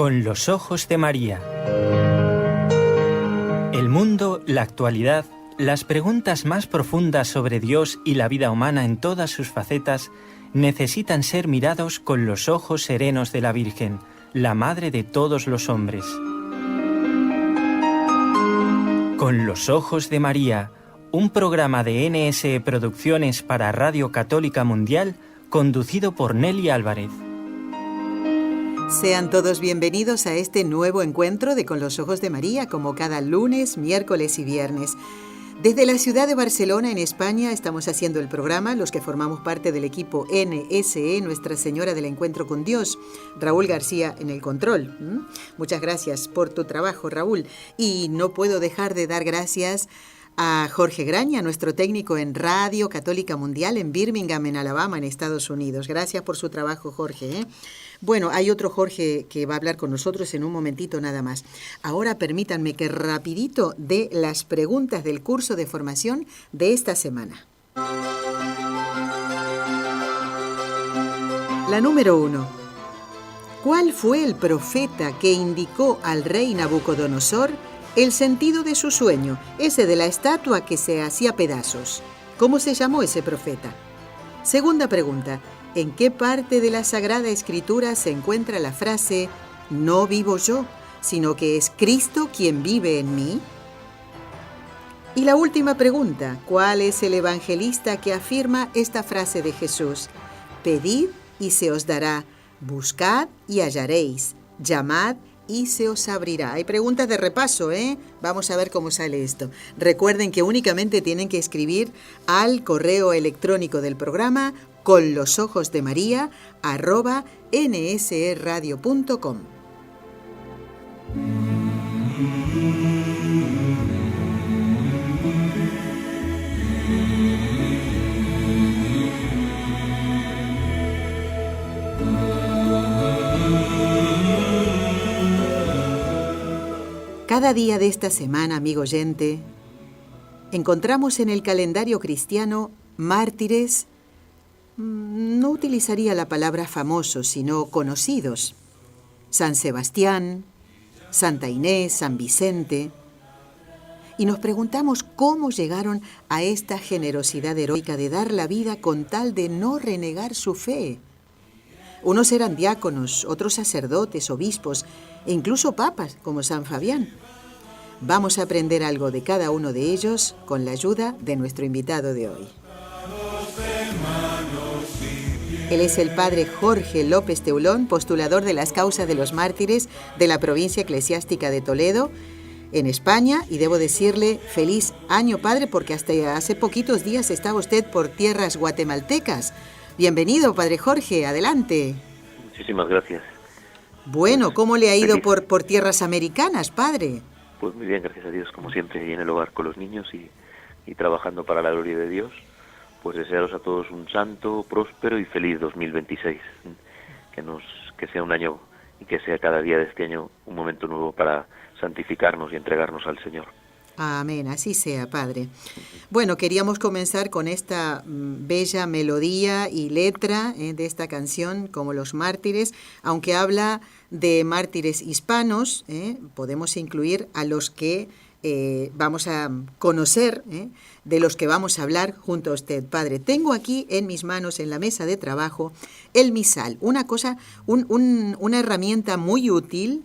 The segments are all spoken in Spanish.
Con los ojos de María. El mundo, la actualidad, las preguntas más profundas sobre Dios y la vida humana en todas sus facetas necesitan ser mirados con los ojos serenos de la Virgen, la Madre de todos los hombres. Con los ojos de María, un programa de NSE Producciones para Radio Católica Mundial, conducido por Nelly Álvarez. Sean todos bienvenidos a este nuevo encuentro de Con los Ojos de María, como cada lunes, miércoles y viernes. Desde la ciudad de Barcelona, en España, estamos haciendo el programa, los que formamos parte del equipo NSE, Nuestra Señora del Encuentro con Dios. Raúl García en el control. Muchas gracias por tu trabajo, Raúl. Y no puedo dejar de dar gracias a Jorge Graña, nuestro técnico en Radio Católica Mundial en Birmingham, en Alabama, en Estados Unidos. Gracias por su trabajo, Jorge. Bueno, hay otro Jorge que va a hablar con nosotros en un momentito nada más. Ahora permítanme que rapidito dé las preguntas del curso de formación de esta semana. La número 1. ¿Cuál fue el profeta que indicó al rey Nabucodonosor el sentido de su sueño, ese de la estatua que se hacía pedazos? ¿Cómo se llamó ese profeta? Segunda pregunta. ¿En qué parte de la Sagrada Escritura se encuentra la frase «No vivo yo, sino que es Cristo quien vive en mí»? Y la última pregunta. ¿Cuál es el evangelista que afirma esta frase de Jesús? «Pedid y se os dará, buscad y hallaréis, llamad y se os abrirá». Hay preguntas de repaso, Vamos a ver cómo sale esto. Recuerden que únicamente tienen que escribir al correo electrónico del programa conlosojosdemaria@nseradio.com. Cada día de esta semana, amigo oyente, encontramos en el calendario cristiano mártires. No utilizaría la palabra famosos, sino conocidos. San Sebastián, Santa Inés, San Vicente. Y nos preguntamos cómo llegaron a esta generosidad heroica de dar la vida con tal de no renegar su fe. Unos eran diáconos, otros sacerdotes, obispos e incluso papas, como San Fabián. Vamos a aprender algo de cada uno de ellos con la ayuda de nuestro invitado de hoy. Él es el padre Jorge López Teulón, postulador de las causas de los mártires de la provincia eclesiástica de Toledo, en España, y debo decirle feliz año, padre, porque hasta hace poquitos días estaba usted por tierras guatemaltecas. Bienvenido, padre Jorge, adelante. Muchísimas gracias. Bueno, ¿cómo le ha ido por tierras americanas, padre? Pues muy bien, gracias a Dios, como siempre, y en el hogar con los niños y trabajando para la gloria de Dios. Pues desearos a todos un santo, próspero y feliz 2026. Que sea un año y que sea cada día de este año un momento nuevo para santificarnos y entregarnos al Señor. Amén, así sea, padre. Bueno, queríamos comenzar con esta bella melodía y letra de esta canción, como los mártires. Aunque habla de mártires hispanos, podemos incluir a los que vamos a conocer, de los que vamos a hablar junto a usted, padre. Tengo aquí en mis manos, en la mesa de trabajo, el misal, una herramienta muy útil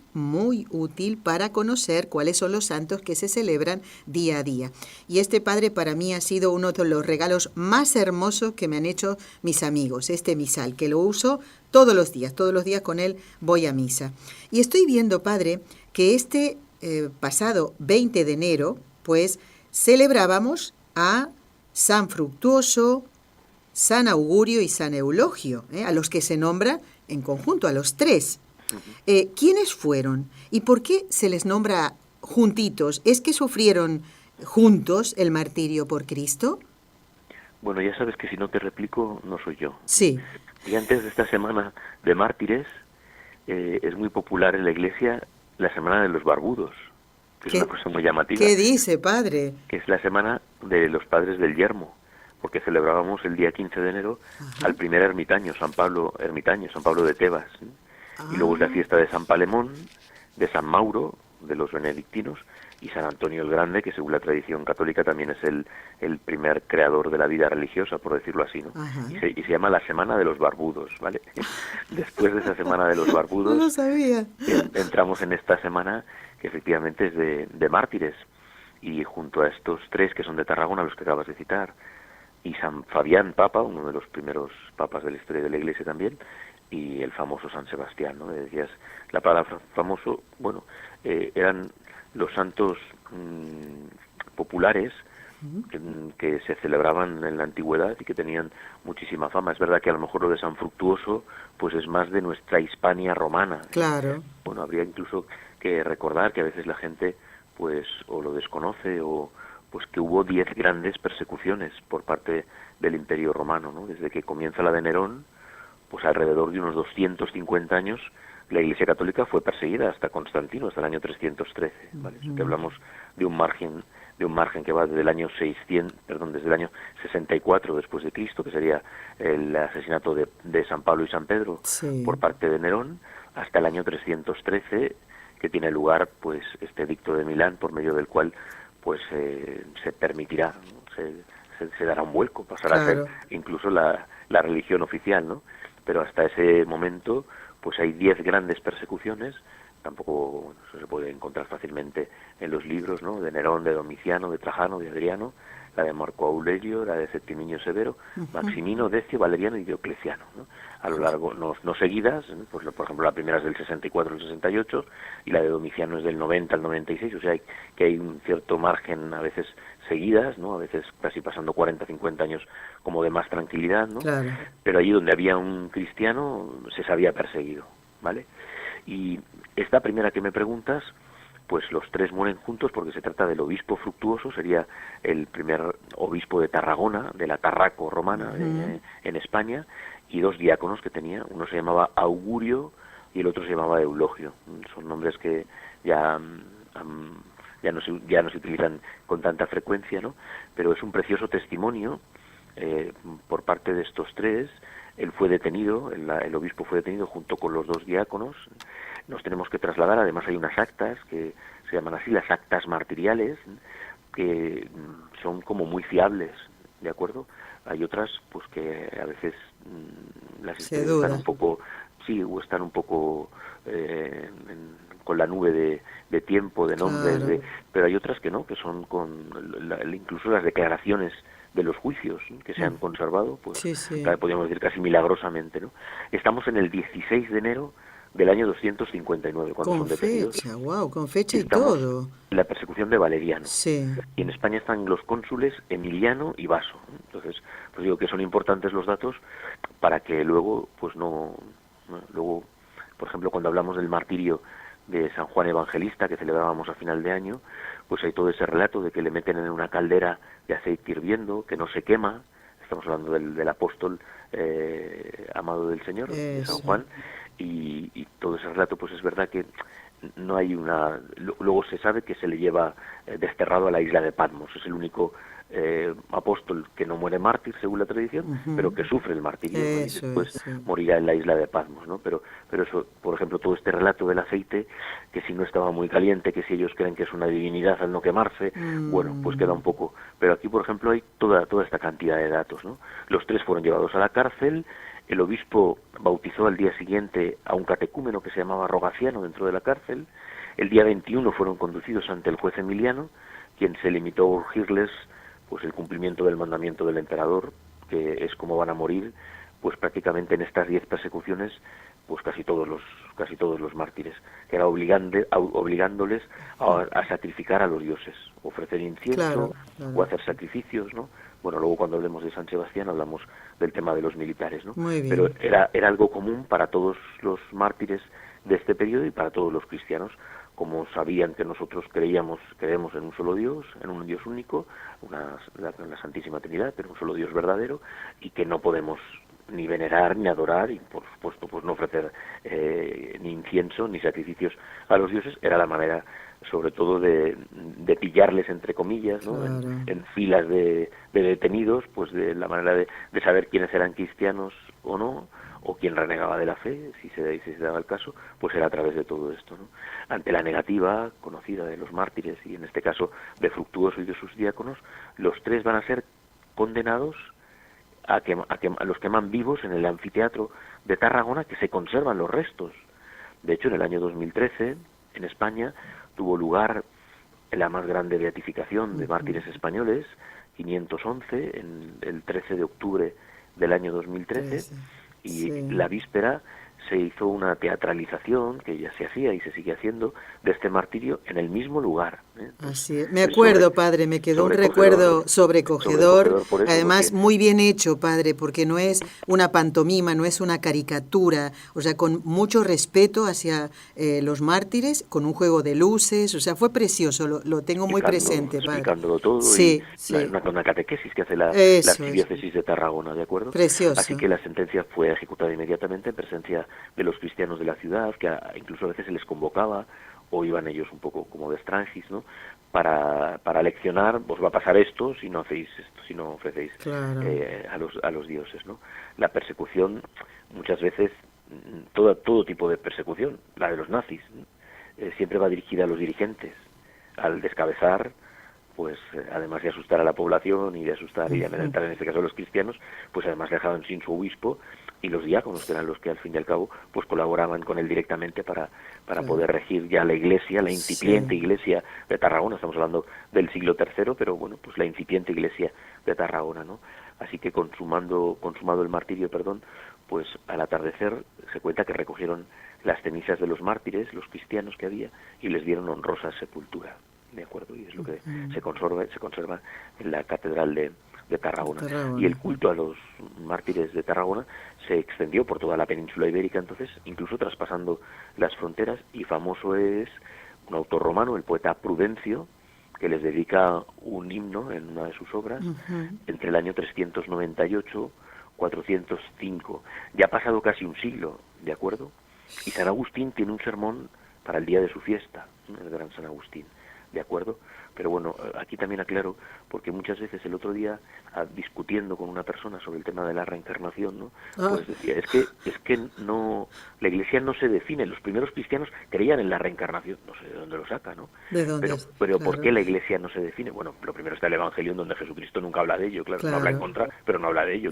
para conocer cuáles son los santos que se celebran día a día. Y este, padre, para mí ha sido uno de los regalos más hermosos que me han hecho mis amigos, este misal, que lo uso todos los días con él voy a misa. Y estoy viendo, padre, que pasado 20 de enero, pues celebrábamos a San Fructuoso, San Augurio y San Eulogio, a los que se nombra en conjunto, a los tres. ¿Quiénes fueron y por qué se les nombra juntitos? ¿Es que sufrieron juntos el martirio por Cristo? Bueno, ya sabes que si no te replico, no soy yo. Sí. Y antes de esta semana de mártires, es muy popular en la Iglesia la semana de los barbudos, que es una cosa muy llamativa. ¿Qué dice, padre? Que es la semana de los padres del yermo, porque celebrábamos el día 15 de enero al primer ermitaño, San Pablo de Tebas. Y luego es la fiesta de San Palemón, de San Mauro, de los benedictinos, y San Antonio el Grande, que según la tradición católica también es el primer creador de la vida religiosa, por decirlo así, ¿no? Y se llama la Semana de los Barbudos, ¿vale? Después de esa Semana de los Barbudos, No lo sabía. entramos en esta semana que efectivamente es de mártires, y junto a estos tres que son de Tarragona, los que acabas de citar, y San Fabián Papa, uno de los primeros papas de la historia de la Iglesia también, y el famoso San Sebastián, ¿no? Decías, la palabra famoso, bueno, eran los santos populares que se celebraban en la antigüedad y que tenían muchísima fama. Es verdad que a lo mejor lo de San Fructuoso pues es más de nuestra Hispania romana. Claro. Bueno, habría incluso que recordar que a veces la gente pues o lo desconoce o pues que hubo 10 grandes persecuciones por parte del Imperio Romano, ¿no? Desde que comienza la de Nerón, pues alrededor de unos 250 años la Iglesia Católica fue perseguida hasta Constantino, hasta el año 313, ¿vale? Que hablamos de un margen que va desde el año desde el año 64 después de Cristo, que sería el asesinato de San Pablo y San Pedro por parte de Nerón, hasta el año 313, que tiene lugar pues este edicto de Milán, por medio del cual pues se permitirá, se dará un vuelco, pasará a ser incluso la religión oficial, ¿no? Pero hasta ese momento pues hay 10 grandes persecuciones. Tampoco se puede encontrar fácilmente en los libros, ¿no? De Nerón, de Domiciano, de Trajano, de Adriano, la de Marco Aurelio, la de Septimio Severo, Maximino, Decio, Valeriano y Diocleciano, ¿no? A lo largo, no seguidas, pues por ejemplo la primera es del 64 al 68 y la de Domiciano es del 90 al 96, o sea que hay un cierto margen a veces seguidas, ¿no? A veces casi pasando 40, 50 años como de más tranquilidad, ¿no? Claro. Pero allí donde había un cristiano se sabía perseguido, ¿vale? Y esta primera que me preguntas, pues los tres mueren juntos porque se trata del obispo Fructuoso, sería el primer obispo de Tarragona, de la Tarraco romana en España, y dos diáconos que tenía, uno se llamaba Augurio y el otro se llamaba Eulogio. Son nombres que ya no se utilizan con tanta frecuencia, ¿no? Pero es un precioso testimonio por parte de estos tres. Él fue detenido, el obispo fue detenido junto con los dos diáconos. Nos tenemos que trasladar, además hay unas actas que se llaman así, las actas martiriales, que son como muy fiables, ¿de acuerdo? Hay otras pues que a veces las historias están un poco, sí, o están un poco con la nube de tiempo, de nombres, pero hay otras que no, que son incluso las declaraciones de los juicios que se han conservado, pues podríamos decir casi milagrosamente, ¿no? Estamos en el 16 de enero del año 259, cuando son detenidos. Con fecha y todo. La persecución de Valeriano. Sí. Y en España están los cónsules Emiliano y Vaso. Entonces, pues digo que son importantes los datos para que luego, pues luego, por ejemplo, cuando hablamos del martirio de San Juan Evangelista, que celebrábamos a final de año, pues hay todo ese relato de que le meten en una caldera de aceite hirviendo, que no se quema. Estamos hablando del apóstol amado del Señor, de San Juan, y todo ese relato, pues es verdad que no hay luego se sabe que se le lleva desterrado a la isla de Patmos. Es el único apóstol que no muere mártir según la tradición, pero que sufre el martirio, ¿no? Y después morirá en la isla de Patmos, ¿no? Pero eso, por ejemplo, todo este relato del aceite, que si no estaba muy caliente, que si ellos creen que es una divinidad al no quemarse, bueno, pues queda un poco. Pero aquí, por ejemplo, hay toda esta cantidad de datos, ¿no? Los tres fueron llevados a la cárcel. El obispo bautizó al día siguiente a un catecúmeno que se llamaba Rogaciano dentro de la cárcel. El día 21 fueron conducidos ante el juez Emiliano, quien se limitó a urgirles pues el cumplimiento del mandamiento del emperador, que es como van a morir, pues prácticamente en estas 10 persecuciones, pues casi todos los mártires, que era obligándoles a sacrificar a los dioses, ofrecer incienso o hacer sacrificios, ¿no? Bueno, luego cuando hablemos de San Sebastián hablamos del tema de los militares, ¿no? Pero era algo común para todos los mártires de este periodo y para todos los cristianos, como sabían que nosotros creemos en un solo Dios, en un Dios único, en la Santísima Trinidad, pero un solo Dios verdadero, y que no podemos ni venerar, ni adorar, y por supuesto pues no ofrecer ni incienso, ni sacrificios a los dioses. Era la manera, sobre todo, de pillarles, entre comillas, ¿no? En filas de detenidos, pues de la manera de saber quiénes eran cristianos o no, o quien renegaba de la fe, si se daba el caso, pues era a través de todo esto, ¿no? Ante la negativa conocida de los mártires, y en este caso de Fructuoso y de sus diáconos, los tres van a ser condenados a los queman vivos en el anfiteatro de Tarragona, que se conservan los restos. De hecho, en el año 2013, en España, tuvo lugar la más grande beatificación de mártires españoles, 511, en el 13 de octubre del año 2013, y la víspera se hizo una teatralización, que ya se hacía y se sigue haciendo, de este martirio en el mismo lugar. Así es. Me acuerdo, padre, me quedó un recuerdo sobrecogedor, por eso, además muy bien hecho, padre, porque no es una pantomima, no es una caricatura, o sea, con mucho respeto hacia los mártires, con un juego de luces, o sea, fue precioso, lo tengo muy presente, padre. Explicándolo todo, sí, y una catequesis que hace la archidiócesis de Tarragona, ¿de acuerdo? Precioso. Así que la sentencia fue ejecutada inmediatamente en presencia de los cristianos de la ciudad, que incluso a veces se les convocaba, o iban ellos un poco como de extranjis, ¿no? Para leccionar, os va a pasar esto si no hacéis esto, si no ofrecéis a los dioses, ¿no? La persecución, muchas veces, todo tipo de persecución, la de los nazis, siempre va dirigida a los dirigentes, al descabezar, pues además de asustar a la población y de asustar y amedrentar en este caso a los cristianos, pues además dejaban sin su obispo, y los diáconos, que eran los que al fin y al cabo pues colaboraban con él directamente para poder regir ya la iglesia, la incipiente iglesia de Tarragona. Estamos hablando del siglo III, pero bueno, pues la incipiente iglesia de Tarragona, ¿no? Así que consumado el martirio, pues al atardecer se cuenta que recogieron las cenizas de los mártires, los cristianos que había, y les dieron honrosa sepultura, ¿de acuerdo? Y es lo que se conserva en la catedral de Tarragona. Y el culto a los mártires de Tarragona se extendió por toda la península ibérica, entonces, incluso traspasando las fronteras, y famoso es un autor romano, el poeta Prudencio, que les dedica un himno en una de sus obras, entre el año 398 405. Ya ha pasado casi un siglo, ¿de acuerdo? Y San Agustín tiene un sermón para el día de su fiesta, el gran San Agustín, ¿de acuerdo? Pero bueno, aquí también aclaro, porque muchas veces el otro día, discutiendo con una persona sobre el tema de la reencarnación, ¿no? Pues decía, es que no, la Iglesia no se define. Los primeros cristianos creían en la reencarnación, no sé de dónde lo saca, ¿no? ¿De dónde? Pero claro. ¿Por qué la Iglesia no se define? Bueno, lo primero está el Evangelio, en donde Jesucristo nunca habla de ello, claro. No habla en contra, pero no habla de ello.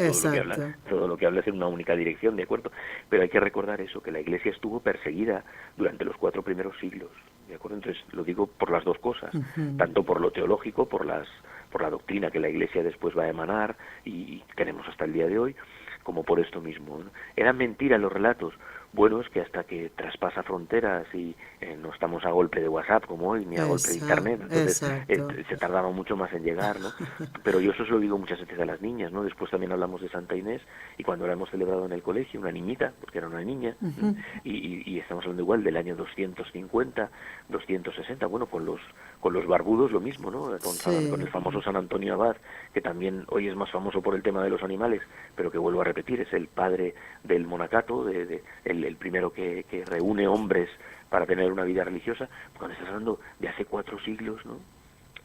Todo lo que habla es en una única dirección, ¿de acuerdo? Pero hay que recordar eso, que la Iglesia estuvo perseguida durante los 4 primeros siglos, ¿de acuerdo? Entonces lo digo por las dos cosas, tanto por lo teológico, por la doctrina que la Iglesia después va a emanar y tenemos hasta el día de hoy, como por esto mismo, ¿no? Eran mentiras los relatos. Bueno, es que hasta que traspasa fronteras y no estamos a golpe de WhatsApp como hoy, ni a golpe de Internet, entonces se tardaba mucho más en llegar, ¿no? Pero yo eso se lo digo muchas veces a las niñas, ¿no? Después también hablamos de Santa Inés, y cuando la hemos celebrado en el colegio, una niñita, porque era una niña, y estamos hablando igual del año 250, 260, bueno, con los barbudos lo mismo, ¿no? Con el famoso San Antonio Abad, que también hoy es más famoso por el tema de los animales, pero que vuelvo a repetir, es el padre del monacato, el primero que reúne hombres para tener una vida religiosa. Cuando estás hablando de hace 4 siglos, ¿no?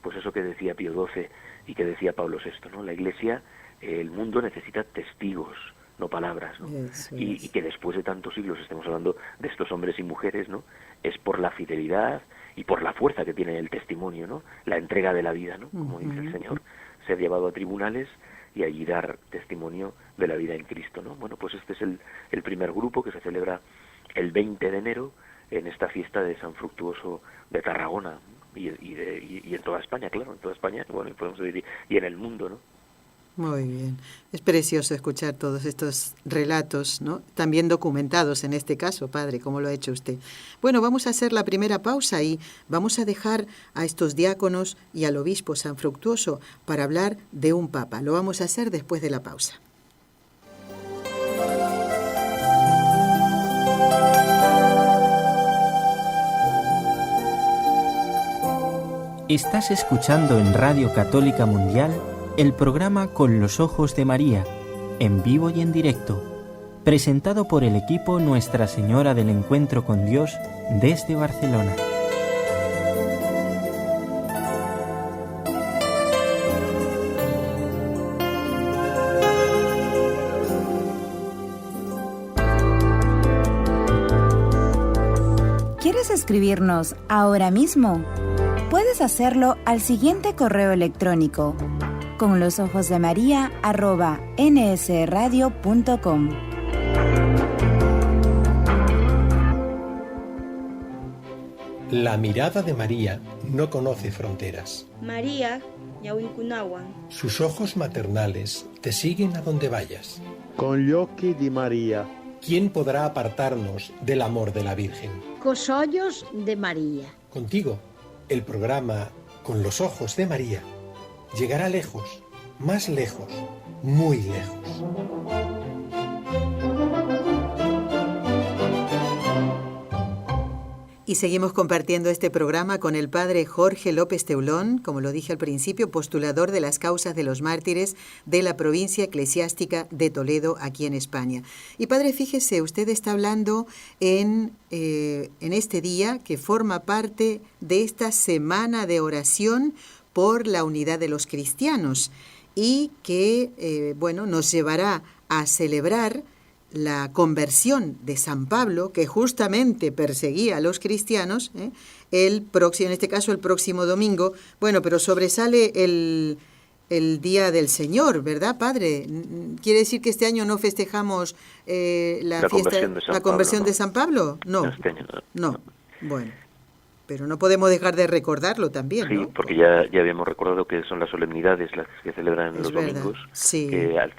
Pues eso que decía Pío XII y que decía Pablo VI, ¿no? La Iglesia, el mundo necesita testigos, no palabras, ¿no? Y que después de tantos siglos estemos hablando de estos hombres y mujeres, ¿no? Es por la fidelidad y por la fuerza que tiene el testimonio, ¿no? La entrega de la vida, ¿no? Como dice el Señor, ser llevado a tribunales y allí dar testimonio de la vida en Cristo, ¿no? Bueno, pues este es el primer grupo que se celebra el 20 de enero en esta fiesta de San Fructuoso de Tarragona, y en toda España, claro, en toda España, bueno, y podemos decir, y en el mundo, ¿no? Muy bien. Es precioso escuchar todos estos relatos, ¿no? También documentados en este caso, padre, como lo ha hecho usted. Bueno, vamos a hacer la primera pausa y vamos a dejar a estos diáconos y al obispo San Fructuoso para hablar de un papa. Lo vamos a hacer después de la pausa. Estás escuchando en Radio Católica Mundial el programa Con los Ojos de María, en vivo y en directo, presentado por el equipo Nuestra Señora del Encuentro con Dios desde Barcelona. ¿Quieres escribirnos ahora mismo? Puedes hacerlo al siguiente correo electrónico: conlosojosdemaria@nsradio.com. La mirada de María no conoce fronteras. María, ñawinkunawan. Sus ojos maternales te siguen a donde vayas. Con gli occhi di María. ¿Quién podrá apartarnos del amor de la Virgen? Cos ollos de María. Contigo, el programa Con los ojos de María llegará lejos, más lejos, muy lejos. Y seguimos compartiendo este programa con el padre Jorge López Teulón, como lo dije al principio, postulador de las causas de los mártires de la provincia eclesiástica de Toledo, aquí en España. Y padre, fíjese, usted está hablando en este día que forma parte de esta semana de oración por la unidad de los cristianos y que, nos llevará a celebrar la conversión de San Pablo, que justamente perseguía a los cristianos, en este caso el próximo domingo. Bueno, pero sobresale el Día del Señor, ¿verdad, padre? ¿Quiere decir que este año no festejamos la conversión de San Pablo? No, este año no. Bueno, pero no podemos dejar de recordarlo también, ¿no? Sí, porque ya habíamos recordado que son las solemnidades las que se celebran en los domingos, sí.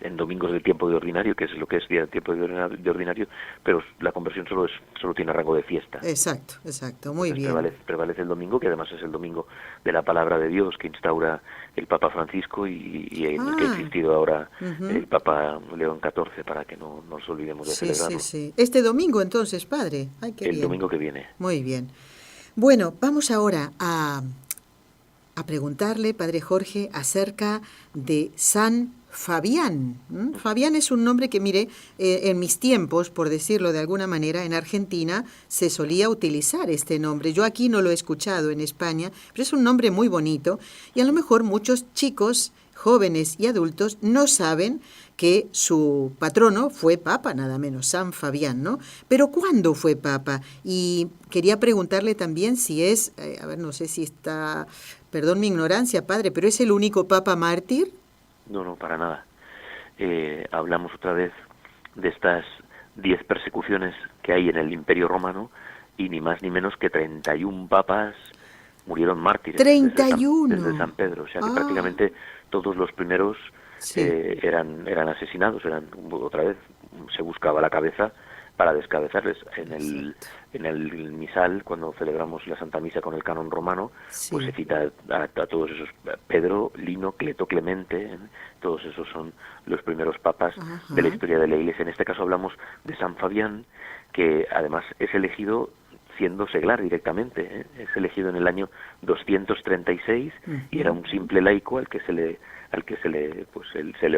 En domingos del tiempo de ordinario, que es lo que es día del tiempo de ordinario, pero la conversión solo tiene rango de fiesta. Exacto, muy bien. Prevalece el domingo, que además es el domingo de la palabra de Dios que instaura el Papa Francisco y que ha existido ahora el Papa León XIV, para que no nos olvidemos de celebrarlo. Sí. Este domingo entonces, padre. El domingo que viene. Muy bien. Bueno, vamos ahora a preguntarle, padre Jorge, acerca de San Fabián. Fabián es un nombre que, mire, en mis tiempos, por decirlo de alguna manera, en Argentina se solía utilizar este nombre. Yo aquí no lo he escuchado en España, pero es un nombre muy bonito y a lo mejor muchos chicos, jóvenes y adultos no saben que su patrono fue papa, nada menos, San Fabián, ¿no? Pero ¿cuándo fue papa? Y quería preguntarle también si es, no sé si está, perdón mi ignorancia, padre, pero ¿es el único papa mártir? No, para nada. Hablamos otra vez de estas 10 persecuciones que hay en el Imperio Romano y ni más ni menos que 31 papas murieron mártires. 31. Desde San Pedro, o sea que prácticamente todos los primeros eran asesinados, otra vez se buscaba la cabeza para descabezarles. En el misal, cuando celebramos la Santa Misa con el canon romano, pues se cita a todos esos, Pedro, Lino, Cleto, Clemente, todos esos son los primeros papas de la historia de la Iglesia. En este caso hablamos de San Fabián, que además es elegido siendo seglar directamente, es elegido en el año 236 y era un simple laico al que se le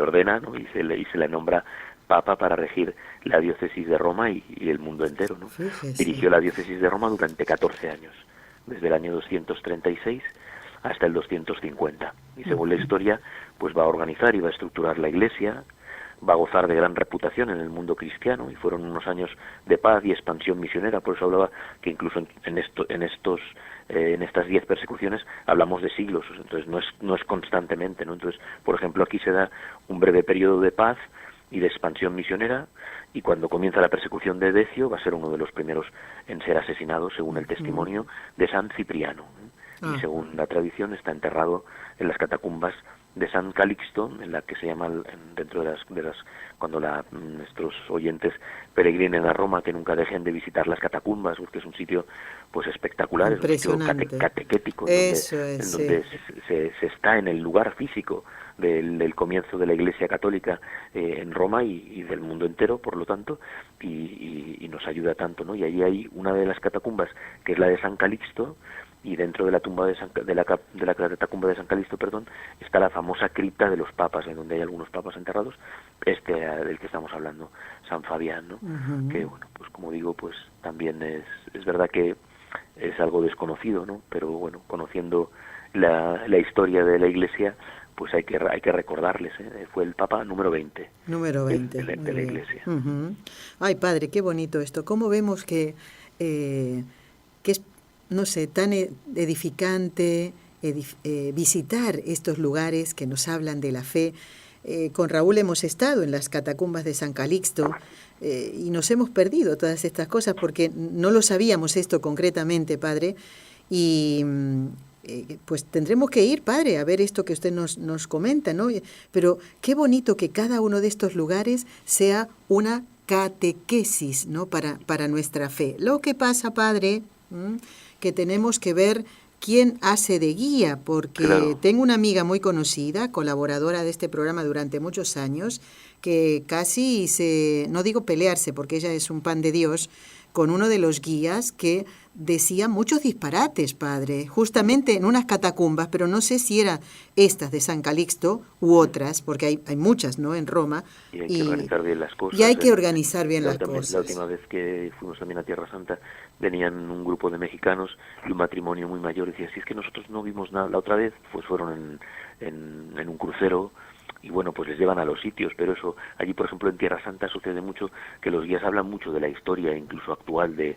ordena, ¿no? y se le nombra papa para regir la diócesis de Roma y el mundo entero, ¿no? Dirigió la diócesis de Roma durante 14 años, desde el año 236 hasta el 250, y según la historia pues va a organizar y va a estructurar la Iglesia, va a gozar de gran reputación en el mundo cristiano, y fueron unos años de paz y expansión misionera. Por eso hablaba que incluso en estas 10 persecuciones hablamos de siglos, entonces no es constantemente, ¿no? Entonces, por ejemplo, aquí se da un breve periodo de paz y de expansión misionera, y cuando comienza la persecución de Decio va a ser uno de los primeros en ser asesinado, según el testimonio de San Cipriano, y según la tradición está enterrado en las catacumbas de San Calixto, en la que se llama, dentro de las cuando nuestros oyentes peregrinen a Roma, que nunca dejen de visitar las catacumbas, porque es un sitio pues espectacular, es un sitio catequético, donde se está en el lugar físico del comienzo de la Iglesia Católica en Roma y del mundo entero, por lo tanto, y nos ayuda tanto, ¿no? Y allí hay una de las catacumbas, que es la de San Calixto, y dentro de la tumba de la catacumba de San Calixto, está la famosa cripta de los papas, en donde hay algunos papas enterrados, del que estamos hablando, San Fabián, ¿no? Que, bueno, pues como digo, pues también es verdad que es algo desconocido, ¿no? Pero bueno, conociendo la historia de la Iglesia, pues hay que recordarles, fue el Papa número 20. Número 20. De la Iglesia. Ay, padre, qué bonito esto. ¿Cómo vemos que que es, no sé, tan edificante visitar estos lugares que nos hablan de la fe. Con Raúl hemos estado en las catacumbas de San Calixto y nos hemos perdido todas estas cosas porque no lo sabíamos esto concretamente, padre, y pues tendremos que ir, padre, a ver esto que usted nos comenta, ¿no? Pero qué bonito que cada uno de estos lugares sea una catequesis, ¿no? Para nuestra fe. Lo que pasa, padre, que tenemos que ver quién hace de guía, porque claro, tengo una amiga muy conocida, colaboradora de este programa durante muchos años, que casi no digo pelearse, porque ella es un pan de Dios, con uno de los guías que decía muchos disparates, padre, justamente en unas catacumbas, pero no sé si eran estas de San Calixto u otras, porque hay muchas, ¿no?, en Roma. Y hay que organizar bien las cosas. Y hay que organizar bien las cosas. La última vez que fuimos también a Tierra Santa, venían un grupo de mexicanos y un matrimonio muy mayor, y decía, si es que nosotros no vimos nada la otra vez, pues fueron en un crucero, y bueno, pues les llevan a los sitios, pero eso, allí por ejemplo en Tierra Santa sucede mucho que los guías hablan mucho de la historia, incluso actual, de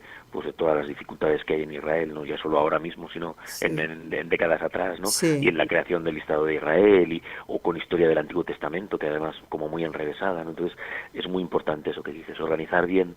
todas las dificultades que hay en Israel, no ya solo ahora mismo, sino sí, en décadas atrás, ¿no? Sí. Y en la creación del Estado de Israel, o con historia del Antiguo Testamento, que además como muy enrevesada, ¿no? Entonces es muy importante eso que dices, organizar bien,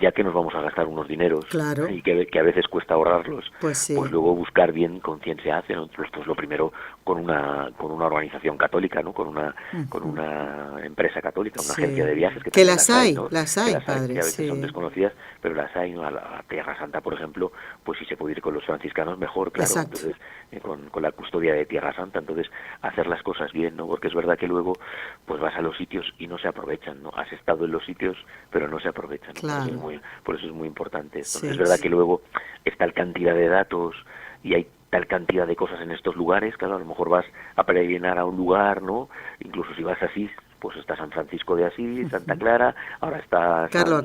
ya que nos vamos a gastar unos dineros, claro, y que a veces cuesta ahorrarlos, pues, sí, pues luego buscar bien con quién se hace, ¿no? Pues lo primero con una organización católica, ¿no? Con una empresa católica, una, sí, agencia de viajes que las hay, ¿no? las hay, padre, que a veces, sí, son desconocidas, pero las hay, ¿no? A Tierra Santa, por ejemplo, pues si se puede ir con los franciscanos mejor, claro. Exacto. Entonces con la custodia de Tierra Santa, entonces hacer las cosas bien, ¿no? Porque es verdad que luego pues vas a los sitios y no se aprovechan, ¿no? Has estado en los sitios pero no se aprovechan, ¿no? Claro. Por eso es muy importante esto, ¿no? Sí, es verdad, sí, que luego es tal cantidad de datos y hay tal cantidad de cosas en estos lugares, claro, a lo mejor vas a peregrinar a un lugar, ¿no? Incluso si vas a Asís, pues está San Francisco de Asís, Santa Clara, ahora está San Carlo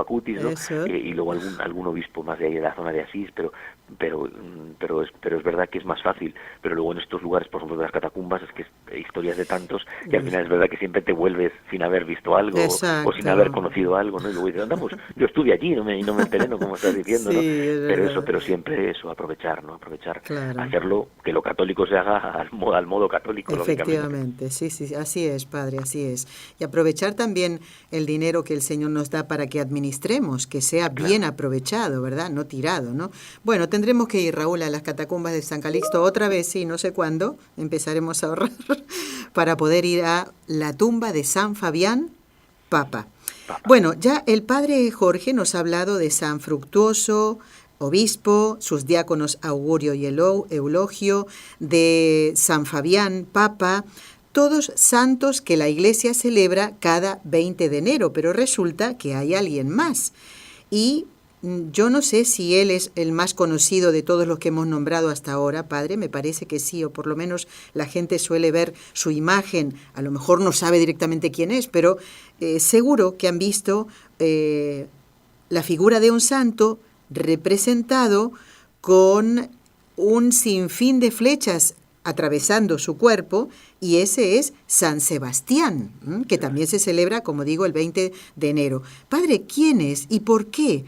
Acutis, ¿no? Y luego algún obispo más de ahí de la zona de Asís, pero es verdad que es más fácil, pero luego en estos lugares, por ejemplo de las catacumbas, es que hay historias de tantos que al final es verdad que siempre te vuelves sin haber visto algo, o sin haber conocido algo, ¿no? Y luego dices, andamos, yo estuve allí, no me enteré, ¿no? Como estás diciendo, sí, ¿no? Pero siempre eso, aprovechar, ¿no? Claro, hacerlo, que lo católico se haga al modo católico. Efectivamente, sí, así es, padre, así es. Y aprovechar también el dinero que el Señor nos da para que administremos, que sea bien aprovechado, ¿verdad? No tirado, ¿no? Bueno, tendremos que ir, Raúl, a las catacumbas de San Calixto otra vez, sí, no sé cuándo, empezaremos a ahorrar para poder ir a la tumba de San Fabián, Papa. Bueno, ya el padre Jorge nos ha hablado de San Fructuoso, obispo, sus diáconos Augurio y Eulogio, de San Fabián, Papa, todos santos que la Iglesia celebra cada 20 de enero, pero resulta que hay alguien más. Y yo no sé si él es el más conocido de todos los que hemos nombrado hasta ahora, padre, me parece que sí, o por lo menos la gente suele ver su imagen, a lo mejor no sabe directamente quién es, pero seguro que han visto la figura de un santo representado con un sinfín de flechas atravesando su cuerpo, y ese es San Sebastián, que también se celebra, como digo, el 20 de enero. Padre, ¿quién es y por qué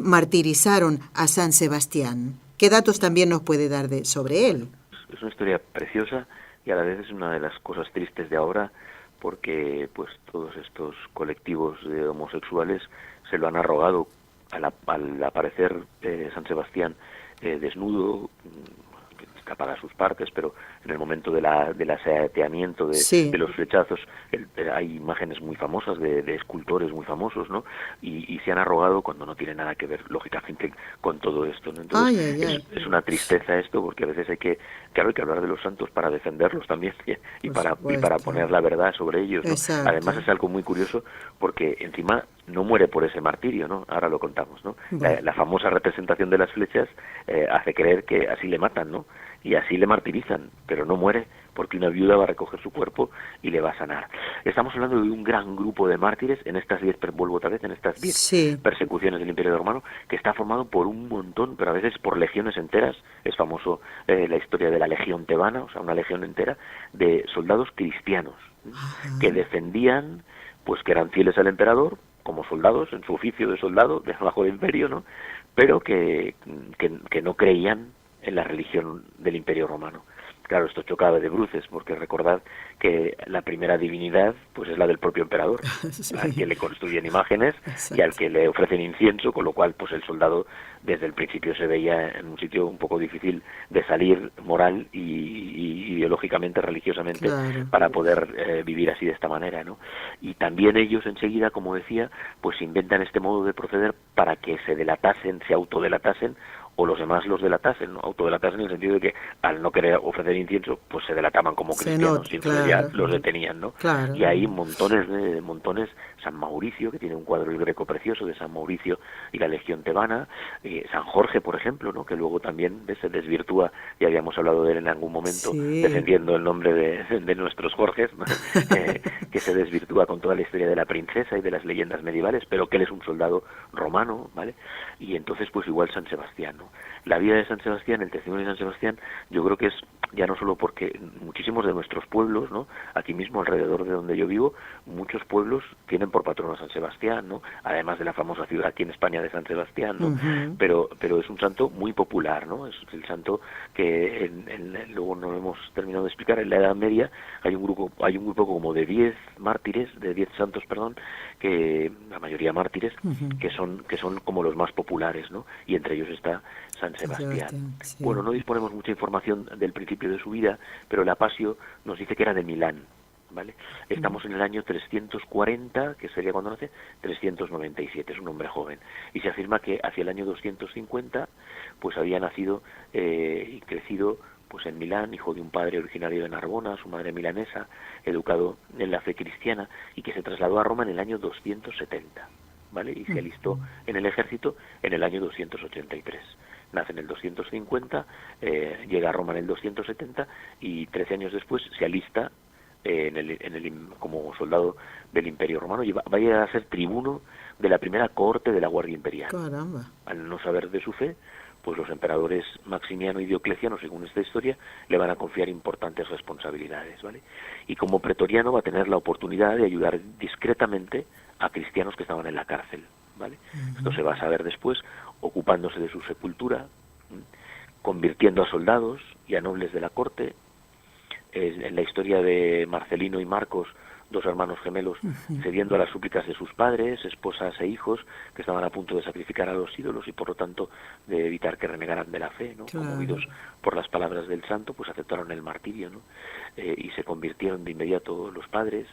martirizaron a San Sebastián? ¿Qué datos también nos puede dar sobre él? Es una historia preciosa y a la vez es una de las cosas tristes de ahora, porque pues todos estos colectivos de homosexuales se lo han arrogado al aparecer San Sebastián desnudo, tapadas sus partes, pero en el momento del asaeteamiento de los flechazos hay imágenes muy famosas de escultores muy famosos, ¿no? Y se han arrogado cuando no tiene nada que ver, lógicamente, con todo esto, ¿no? Entonces es una tristeza esto, porque a veces hay que hablar de los santos para defenderlos también y para poner la verdad sobre ellos, ¿no? Además es algo muy curioso porque encima no muere por ese martirio, ¿no? Ahora lo contamos, ¿no? La famosa representación de las flechas hace creer que así le matan, ¿no? Y así le martirizan, pero no muere porque una viuda va a recoger su cuerpo y le va a sanar. Estamos hablando de un gran grupo de mártires en estas 10, vuelvo otra vez, en estas 10 persecuciones del Imperio Romano, que está formado por un montón, pero a veces por legiones enteras. Es famoso la historia de la legión tebana, o sea, una legión entera de soldados cristianos que defendían, pues que eran fieles al emperador, como soldados, en su oficio de soldado, bajo el imperio, ¿no? pero que no creían en la religión del Imperio Romano. Claro, esto chocaba de bruces, porque recordad que la primera divinidad pues es la del propio emperador, Sí. al que le construyen imágenes y Exacto. al que le ofrecen incienso, con lo cual pues el soldado desde el principio se veía en un sitio un poco difícil de salir moral y ideológicamente, religiosamente, Claro. para poder vivir así de esta manera, ¿no? Y también ellos enseguida, como decía, pues inventan este modo de proceder para que se delatasen, se autodelatasen, o los demás los delatasen, ¿no? Autodelatasen en el sentido de que al no querer ofrecer incienso, pues se delataban como Se cristianos, nota, y entonces ya claro. los detenían, ¿no? Claro. Y hay montones, San Mauricio, que tiene un cuadro del Greco precioso de San Mauricio y la Legión Tebana, San Jorge, por ejemplo, ¿no? Que luego también se desvirtúa, ya habíamos hablado de él en algún momento, Sí. defendiendo el nombre de nuestros Jorges, ¿no? Que se desvirtúa con toda la historia de la princesa y de las leyendas medievales, pero que él es un soldado romano, ¿vale? Y entonces pues igual San Sebastián, ¿no? La vida de San Sebastián, el testimonio de San Sebastián, yo creo que es ya no solo porque muchísimos de nuestros pueblos, ¿no? Aquí mismo alrededor de donde yo vivo, muchos pueblos tienen por patrono a San Sebastián, ¿no? Además de la famosa ciudad aquí en España de San Sebastián, ¿no? Ujú. Pero es un santo muy popular, ¿no? Es el santo que luego no lo hemos terminado de explicar. En la Edad Media hay un grupo como de 10 mártires, de 10 santos, perdón, que la mayoría mártires, que son como los más populares, ¿no? Y entre ellos está San Sebastián. Sí. Bueno, no disponemos mucha información del principio de su vida, pero la Pasio nos dice que era de Milán, ¿vale? Estamos en el año 340, que sería cuando nace, 397, es un hombre joven. Y se afirma que hacia el año 250, pues había nacido y crecido pues en Milán, hijo de un padre originario de Narbona, su madre milanesa, educado en la fe cristiana, y que se trasladó a Roma en el año 270, ¿vale? Y se alistó en el ejército en el año 283. Nace en el 250, llega a Roma en el 270 y 13 años después se alista como soldado del Imperio Romano y va a llegar a ser tribuno de la primera cohorte de la Guardia Imperial. Caramba. Al no saber de su fe, pues los emperadores Maximiano y Diocleciano, según esta historia, le van a confiar importantes responsabilidades, ¿vale? Y como pretoriano va a tener la oportunidad de ayudar discretamente a cristianos que estaban en la cárcel, ¿vale? Esto se va a saber después, ocupándose de su sepultura, convirtiendo a soldados y a nobles de la corte. En la historia de Marcelino y Marcos, dos hermanos gemelos, cediendo a las súplicas de sus padres, esposas e hijos que estaban a punto de sacrificar a los ídolos y por lo tanto de evitar que renegaran de la fe, ¿no? Claro. Conmovidos por las palabras del santo, pues aceptaron el martirio, ¿no? Y se convirtieron de inmediato los padres,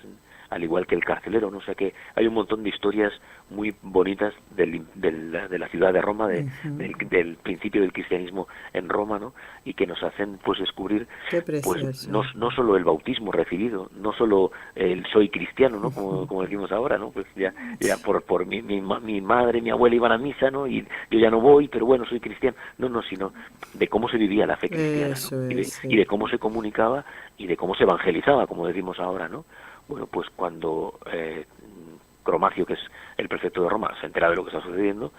al igual que el carcelero, ¿no? O sea que hay un montón de historias muy bonitas de la ciudad de Roma, del principio del cristianismo en Roma, ¿no? Y que nos hacen pues descubrir Qué pues precioso. no solo el bautismo recibido, no solo el soy cristiano, ¿no? Como decimos ahora, ¿no? Pues ya por mi madre, mi abuela iban a misa, ¿no? Y yo ya no voy, pero bueno, soy cristiano. No, sino de cómo se vivía la fe cristiana, Eso ¿no? es, sí. Y de cómo se comunicaba y de cómo se evangelizaba, como decimos ahora, ¿no? Bueno, pues cuando Cromacio, que es el prefecto de Roma, se entera de lo que está sucediendo,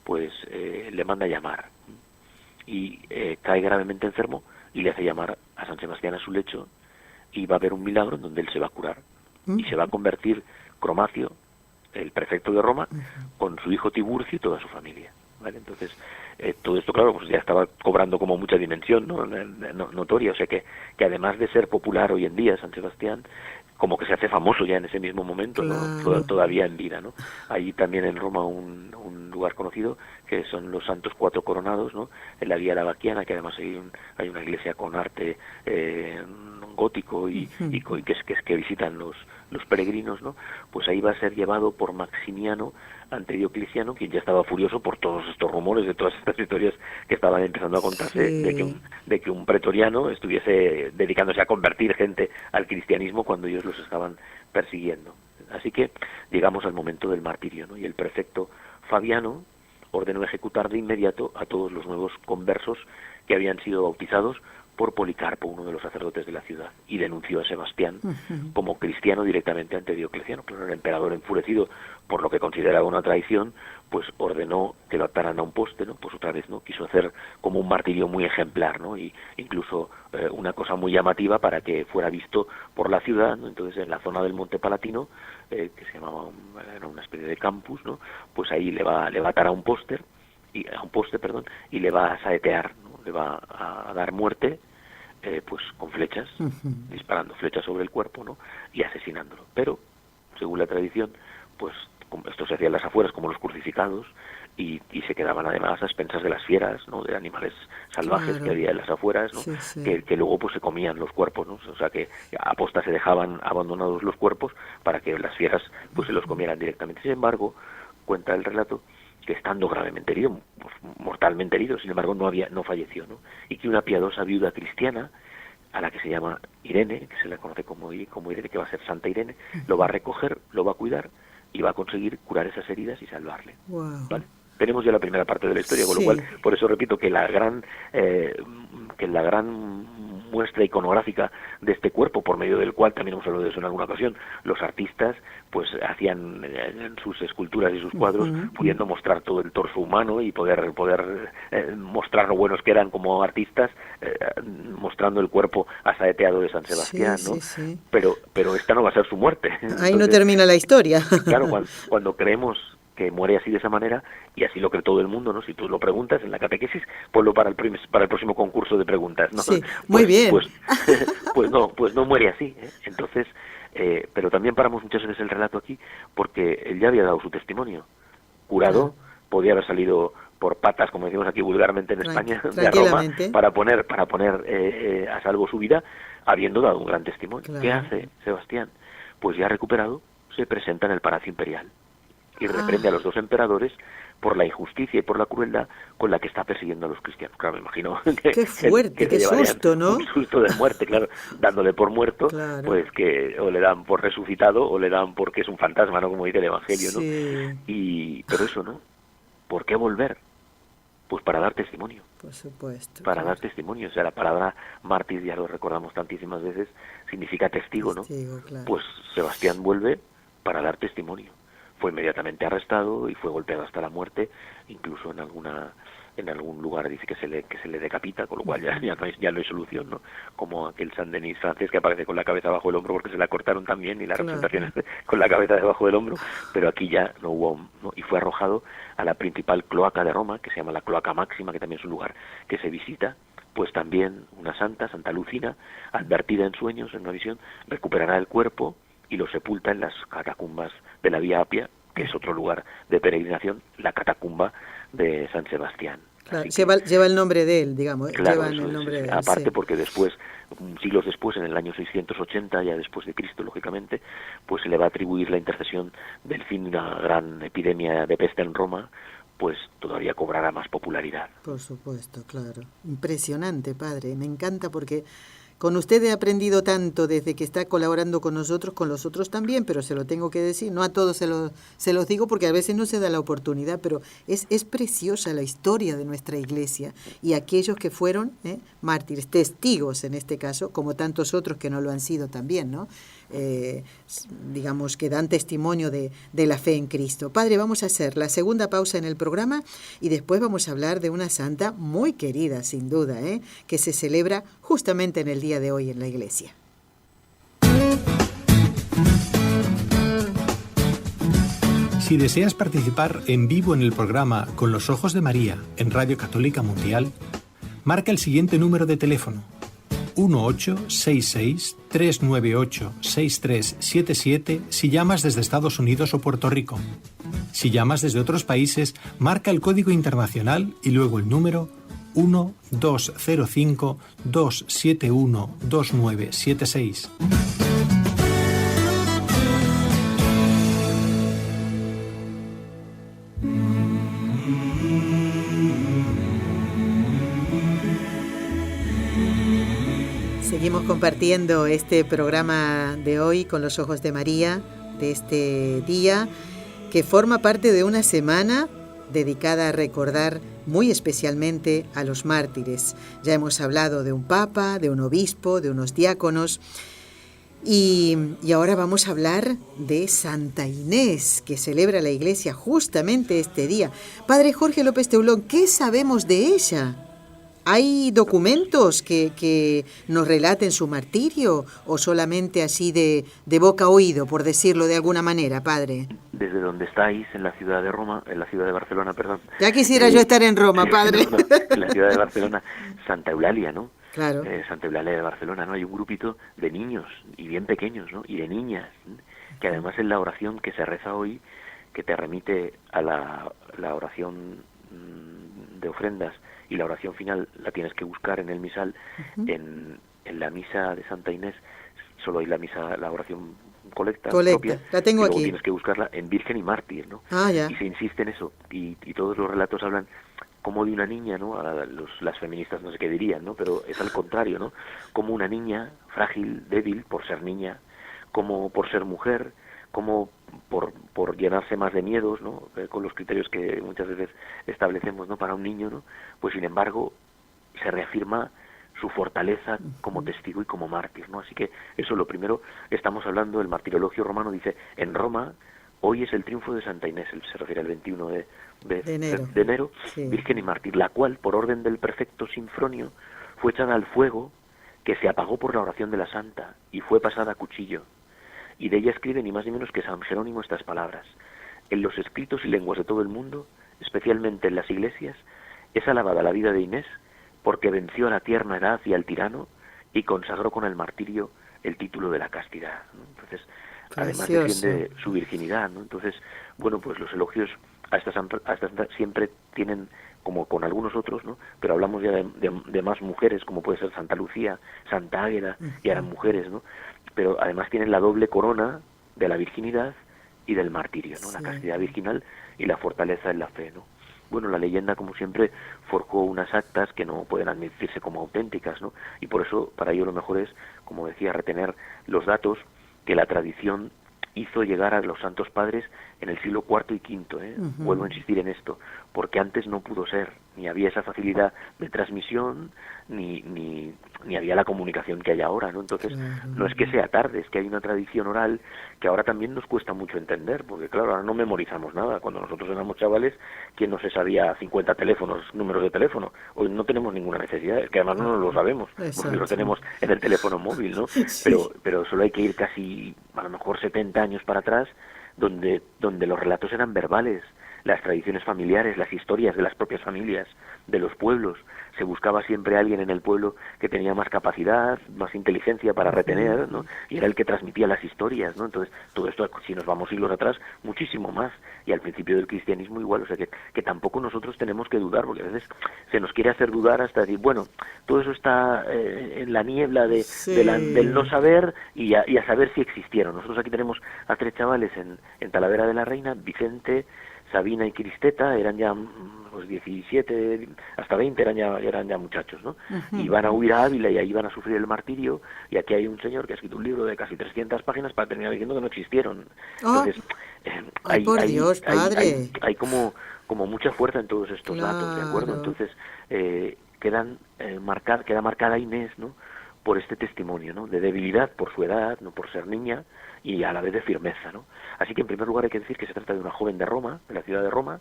pues le manda a llamar y cae gravemente enfermo y le hace llamar a San Sebastián a su lecho y va a haber un milagro en donde él se va a curar y se va a convertir Cromacio, el prefecto de Roma, con su hijo Tiburcio y toda su familia, ¿vale? Entonces todo esto, claro, pues ya estaba cobrando como mucha dimensión, ¿no? Notoria, o sea que además de ser popular hoy en día San Sebastián, como que se hace famoso ya en ese mismo momento, ¿no? Claro. Todavía en vida, ¿no? Hay también en Roma un lugar conocido que son los Santos Cuatro Coronados, ¿no? En la Vía Lavaquiana, que además hay una iglesia con arte gótico y que visitan los peregrinos, ¿no? Pues ahí va a ser llevado por Maximiano ante Diocleciano, quien ya estaba furioso por todos estos rumores, de todas estas historias que estaban empezando a contarse, Sí. de que un pretoriano estuviese dedicándose a convertir gente al cristianismo cuando ellos los estaban persiguiendo. Así que llegamos al momento del martirio, ¿no? Y el prefecto Fabiano ordenó ejecutar de inmediato a todos los nuevos conversos que habían sido bautizados por Policarpo, uno de los sacerdotes de la ciudad, y denunció a Sebastián como cristiano directamente ante Diocleciano. Claro, el emperador, enfurecido por lo que consideraba una traición, pues ordenó que lo ataran a un poste, ¿no? Pues otra vez, ¿no? Quiso hacer como un martirio muy ejemplar, ¿no? Y incluso una cosa muy llamativa para que fuera visto por la ciudad, ¿no? Entonces, en la zona del Monte Palatino, que se llamaba era una especie de campus, ¿no? Pues ahí le va a atar a un póster y a un poste, perdón, y le va a saetear, ¿no? Le va a dar muerte, pues con flechas, disparando flechas sobre el cuerpo, ¿no? Y asesinándolo. Pero, según la tradición, pues esto se hacía en las afueras, como los crucificados, y se quedaban además a expensas de las fieras, ¿no? De animales salvajes que había en las afueras, ¿no? Que luego pues se comían los cuerpos, ¿no? O sea que a posta se dejaban abandonados los cuerpos para que las fieras pues se los comieran directamente. Sin embargo, cuenta el relato que estando gravemente herido, pues, mortalmente herido, sin embargo no falleció, ¿no? Y que una piadosa viuda cristiana, a la que se llama Irene, que se la conoce como Irene, que va a ser Santa Irene, lo va a recoger, lo va a cuidar y va a conseguir curar esas heridas y salvarle. Wow. ¿Vale? Tenemos ya la primera parte de la historia, con lo cual, por eso repito que la gran muestra iconográfica de este cuerpo, por medio del cual, también hemos hablado de eso en alguna ocasión, los artistas pues hacían en sus esculturas y sus cuadros, pudiendo mostrar todo el torso humano y poder mostrar lo buenos que eran como artistas, mostrando el cuerpo asaeteado de San Sebastián, ¿no? Pero esta no va a ser su muerte. Ahí Entonces, no termina la historia. Claro, cuando creemos que muere así de esa manera, y así lo cree todo el mundo, ¿no? Si tú lo preguntas en la catequesis, ponlo para el próximo concurso de preguntas, ¿no? Sí, muy bien. Pues no muere así, ¿eh? Entonces, pero también paramos muchas veces el relato aquí, porque él ya había dado su testimonio. Curado, podía haber salido por patas, como decimos aquí vulgarmente en España, de Roma, para poner a salvo su vida, habiendo dado un gran testimonio. Claro. ¿Qué hace Sebastián? Pues ya recuperado, se presenta en el Palacio Imperial y reprende a los dos emperadores por la injusticia y por la crueldad con la que está persiguiendo a los cristianos. Claro, me imagino que qué fuerte, qué susto, ¿no? Un susto de muerte, claro, dándole por muerto, claro. Pues que o le dan por resucitado o le dan porque es un fantasma, ¿no? Como dice el Evangelio, ¿no? Pero eso, ¿no? ¿Por qué volver? Pues para dar testimonio. Por supuesto. Para dar testimonio. O sea, la palabra mártir, ya lo recordamos tantísimas veces, significa testigo, ¿no? Claro. Pues Sebastián vuelve para dar testimonio. Fue inmediatamente arrestado y fue golpeado hasta la muerte, incluso en algún lugar dice que se le decapita, con lo cual ya no hay solución, ¿no? Como aquel Saint-Denis francés que aparece con la cabeza bajo el hombro porque se la cortaron también, y la representación es con la cabeza debajo del hombro, pero aquí ya no hubo, ¿no? Y fue arrojado a la principal cloaca de Roma, que se llama la Cloaca Máxima, que también es un lugar que se visita. Pues también una santa, Santa Lucina, advertida en sueños, en una visión, recuperará el cuerpo y lo sepulta en las catacumbas de la Vía Apia, que es otro lugar de peregrinación, la catacumba de San Sebastián. Claro, lleva el nombre de él, digamos. Claro, lleva el nombre de él, aparte porque después, siglos después, en el año 680, ya después de Cristo, lógicamente, pues se le va a atribuir la intercesión del fin de la gran epidemia de peste en Roma, pues todavía cobrará más popularidad. Por supuesto, claro. Impresionante, padre. Me encanta porque con usted he aprendido tanto desde que está colaborando con nosotros, con los otros también, pero se lo tengo que decir. No a todos se los digo porque a veces no se da la oportunidad, pero es preciosa la historia de nuestra iglesia y aquellos que fueron mártires, testigos en este caso, como tantos otros que no lo han sido también, ¿no? Digamos que dan testimonio de la fe en Cristo. Padre, vamos a hacer la segunda pausa en el programa y después vamos a hablar de una santa muy querida, sin duda, que se celebra justamente en el día de hoy en la iglesia. Si deseas participar en vivo en el programa Con los Ojos de María en Radio Católica Mundial, marca el siguiente número de teléfono: 1866-398-6377 si llamas desde Estados Unidos o Puerto Rico. Si llamas desde otros países, marca el código internacional y luego el número 1205-271-2976. Seguimos compartiendo este programa de hoy con los ojos de María, de este día, que forma parte de una semana dedicada a recordar muy especialmente a los mártires. Ya hemos hablado de un papa, de un obispo, de unos diáconos, y ahora vamos a hablar de Santa Inés, que celebra la iglesia justamente este día. Padre Jorge López Teulón, ¿qué sabemos de ella? ¿Hay documentos que nos relaten su martirio o solamente así de boca a oído, por decirlo de alguna manera, padre? Desde donde estáis, en la ciudad de Roma, en la ciudad de Barcelona, perdón. Ya quisiera yo estar en Roma, padre. No, en la ciudad de Barcelona, Santa Eulalia, ¿no? Claro. Santa Eulalia de Barcelona, ¿no? Hay un grupito de niños, y bien pequeños, ¿no? Y de niñas, que además en la oración que se reza hoy, que te remite a la oración de ofrendas, y la oración final la tienes que buscar en el misal. En la misa de Santa Inés solo hay la oración colecta propia, la tengo y luego aquí. tienes que buscarla en Virgen y Mártir, ¿no? Ya. Y se insiste en eso, y todos los relatos hablan como de una niña, ¿no? Las feministas no sé qué dirían, ¿no? Pero es al contrario, ¿no? Como una niña frágil, débil por ser niña, como por ser mujer, como por llenarse más de miedos, ¿no? Con los criterios que muchas veces establecemos, ¿no? Para un niño, ¿no? Pues sin embargo se reafirma su fortaleza como testigo y como mártir, ¿no? Así que eso, lo primero, estamos hablando, el martirologio romano dice, en Roma hoy es el triunfo de Santa Inés, se refiere al 21 de enero, sí. Virgen y mártir, la cual, por orden del prefecto Sinfronio, fue echada al fuego, que se apagó por la oración de la santa, y fue pasada a cuchillo. Y de ella escribe ni más ni menos que San Jerónimo estas palabras: en los escritos y lenguas de todo el mundo, especialmente en las iglesias, es alabada la vida de Inés, porque venció a la tierna edad y al tirano, y consagró con el martirio el título de la castidad, ¿no? Entonces, además defiende su virginidad, ¿no? Entonces, bueno, pues los elogios a esta santa siempre tienen, como con algunos otros, ¿no? Pero hablamos ya de más mujeres, como puede ser Santa Lucía, Santa Águeda, y eran mujeres, ¿no? Pero además tienen la doble corona de la virginidad y del martirio, ¿no? La castidad virginal y la fortaleza en la fe, ¿no? Bueno, la leyenda, como siempre, forjó unas actas que no pueden admitirse como auténticas, ¿no? Y por eso, para ello lo mejor es, como decía, retener los datos que la tradición hizo llegar a los santos padres en el siglo IV y V, Vuelvo a insistir en esto, porque antes no pudo ser, ni había esa facilidad de transmisión, ni había la comunicación que hay ahora, ¿no? Entonces, no es que sea tarde, es que hay una tradición oral que ahora también nos cuesta mucho entender, porque claro, ahora no memorizamos nada. Cuando nosotros éramos chavales, ¿quién no se sabía 50 números de teléfono? Hoy no tenemos ninguna necesidad, es que además no nos lo sabemos, porque lo tenemos en el teléfono móvil, ¿no? Sí. Pero solo hay que ir casi, a lo mejor 70 años para atrás, donde los relatos eran verbales, las tradiciones familiares, las historias de las propias familias, de los pueblos. Se buscaba siempre alguien en el pueblo que tenía más capacidad, más inteligencia para retener, ¿no? Y era el que transmitía las historias, ¿no? Entonces, todo esto, si nos vamos siglos atrás, muchísimo más. Y al principio del cristianismo igual, o sea que tampoco nosotros tenemos que dudar, porque a veces se nos quiere hacer dudar hasta decir, bueno, todo eso está en la niebla del no saber y a saber si existieron. Nosotros aquí tenemos a 3 chavales en Talavera de la Reina, Vicente, Sabina y Cristeta, eran ya pues 17 hasta 20, eran ya muchachos, ¿no? Y van a huir a Ávila y ahí van a sufrir el martirio, y aquí hay un señor que ha escrito un libro de casi 300 páginas para terminar diciendo que no existieron. Entonces, hay como mucha fuerza en todos estos datos, ¿de acuerdo? Entonces, queda marcada Inés, ¿no? Por este testimonio, ¿no? De debilidad por su edad, no por ser niña, y a la vez de firmeza, ¿no? Así que en primer lugar hay que decir que se trata de una joven de Roma, de la ciudad de Roma,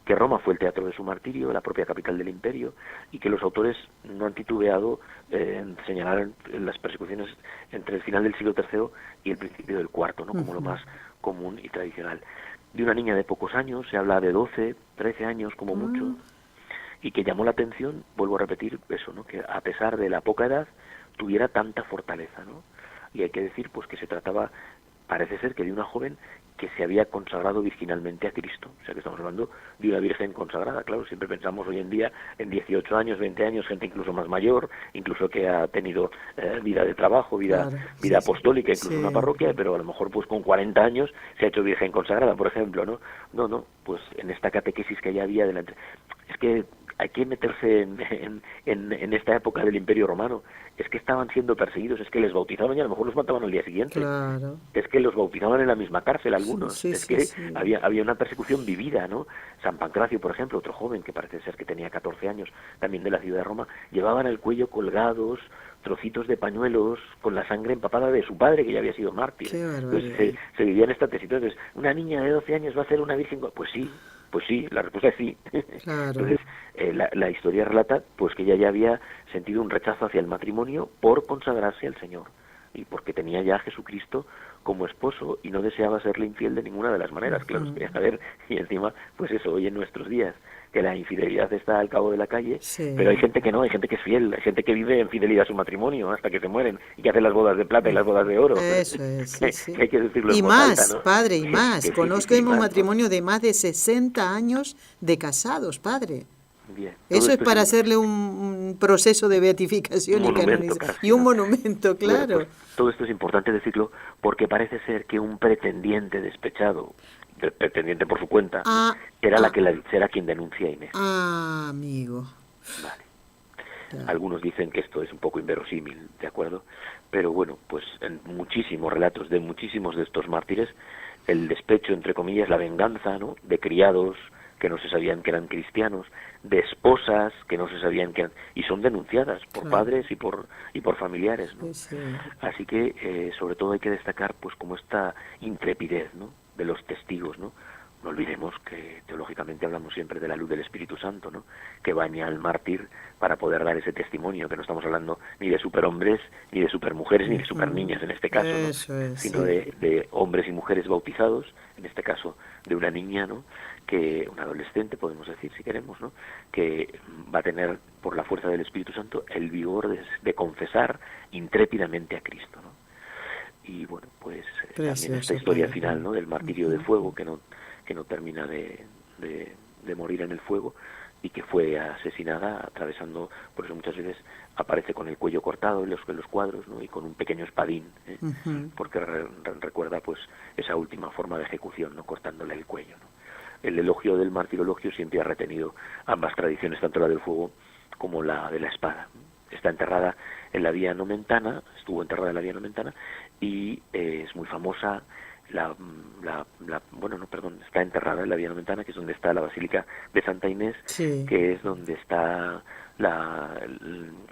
que Roma fue el teatro de su martirio, la propia capital del imperio, y que los autores no han titubeado en señalar las persecuciones entre el final del siglo III y el principio del IV, ¿no? Como lo más común y tradicional. De una niña de pocos años, se habla de 12, 13 años como mucho, y que llamó la atención, vuelvo a repetir eso, ¿no? Que a pesar de la poca edad tuviera tanta fortaleza, ¿no? Y hay que decir pues que se trataba, parece ser, que de una joven que se había consagrado virginalmente a Cristo. O sea que estamos hablando de una virgen consagrada. Claro, siempre pensamos hoy en día en 18 años, 20 años, gente incluso más mayor, incluso que ha tenido vida de trabajo, vida apostólica, incluso una parroquia, pero a lo mejor pues con 40 años se ha hecho virgen consagrada, por ejemplo, ¿no? No, pues en esta catequesis que ya había delante. Es que hay que meterse en esta época del Imperio Romano. Es que estaban siendo perseguidos, es que les bautizaban y a lo mejor los mataban al día siguiente. Claro. Es que los bautizaban en la misma cárcel algunos. Había una persecución vivida, ¿no? San Pancracio, por ejemplo, otro joven que parece ser que tenía 14 años, también de la ciudad de Roma, llevaban al cuello colgados trocitos de pañuelos con la sangre empapada de su padre, que ya había sido mártir. Entonces se vivía en esta tesis. Entonces, una niña de 12 años va a ser una virgen. Pues sí, Pues sí, la respuesta es sí. Claro. Entonces, la historia relata pues que ella ya había sentido un rechazo hacia el matrimonio por consagrarse al Señor y porque tenía ya a Jesucristo como esposo y no deseaba serle infiel de ninguna de las maneras, claro, quería saber, y encima, pues eso, hoy en nuestros días, que la infidelidad está al cabo de la calle, Sí. pero hay gente que no, hay gente que es fiel, hay gente que vive en fidelidad a su matrimonio hasta que se mueren y que hace las bodas de plata y las bodas de oro. Eso es, sí, sí. Que hay que decirlo Y en voz más, alta, ¿no? padre, y más. Que sí, Conozco y un más, ¿no? matrimonio de más de 60 años de casados, padre. Bien, todo Eso es esto para hacerle un proceso de beatificación un y monumento canonización. casi, Y un ¿no? monumento, claro. Bueno, pues, todo esto es importante decirlo porque parece ser que un pretendiente despechado, pretendiente por su cuenta, será quien denuncia a Inés. Ah, amigo. Vale. Claro. Algunos dicen que esto es un poco inverosímil, ¿de acuerdo? Pero bueno, pues en muchísimos relatos de muchísimos de estos mártires, el despecho, entre comillas, la venganza, ¿no?, de criados que no se sabían que eran cristianos, de esposas que no se sabían que eran, y son denunciadas por padres y por familiares, ¿no? Sí. Así que sobre todo hay que destacar pues como esta intrepidez, ¿no?, de los testigos, ¿no? No olvidemos que teológicamente hablamos siempre de la luz del Espíritu Santo, ¿no?, que baña al mártir para poder dar ese testimonio, que no estamos hablando ni de superhombres, ni de supermujeres, ni de superniñas en este caso, ¿no?, sino de hombres y mujeres bautizados, en este caso de una niña, ¿no?, que un adolescente, podemos decir si queremos, ¿no?, que va a tener por la fuerza del Espíritu Santo el vigor de confesar intrépidamente a Cristo, ¿no? Y bueno, pues también esta historia final, ¿no?, del martirio de fuego, que no termina de morir en el fuego y que fue asesinada atravesando, por eso muchas veces aparece con el cuello cortado en los cuadros, ¿no?, y con un pequeño espadín, porque recuerda pues esa última forma de ejecución, ¿no?, cortándole el cuello, ¿no? El elogio del martirologio siempre ha retenido ambas tradiciones, tanto la del fuego como la de la espada. Está enterrada en la Vía Nomentana, estuvo enterrada en la Vía Nomentana, y es muy famosa está enterrada en la Vía Nomentana, que es donde está la Basílica de Santa Inés, que es donde está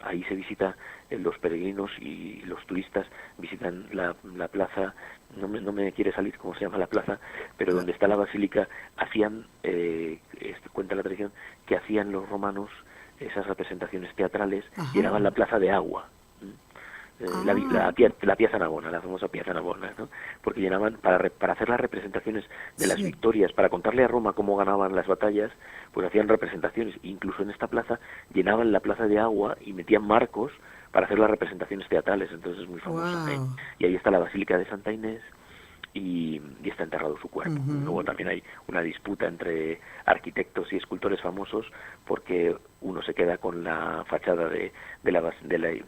ahí se visita, los peregrinos y los turistas visitan la plaza, no me quiere salir cómo se llama la plaza, pero donde está la basílica, hacían, cuenta la tradición, que hacían los romanos esas representaciones teatrales, llenaban la plaza de agua. La Piazza Navona, la famosa Piazza Navona, ¿no?, porque llenaban, para hacer las representaciones de las victorias, para contarle a Roma cómo ganaban las batallas, pues hacían representaciones, incluso en esta plaza llenaban la plaza de agua y metían marcos para hacer las representaciones teatrales, entonces es muy famosa. Y ahí está la Basílica de Santa Inés y está enterrado su cuerpo. Luego también hay una disputa entre arquitectos y escultores famosos porque uno se queda con la fachada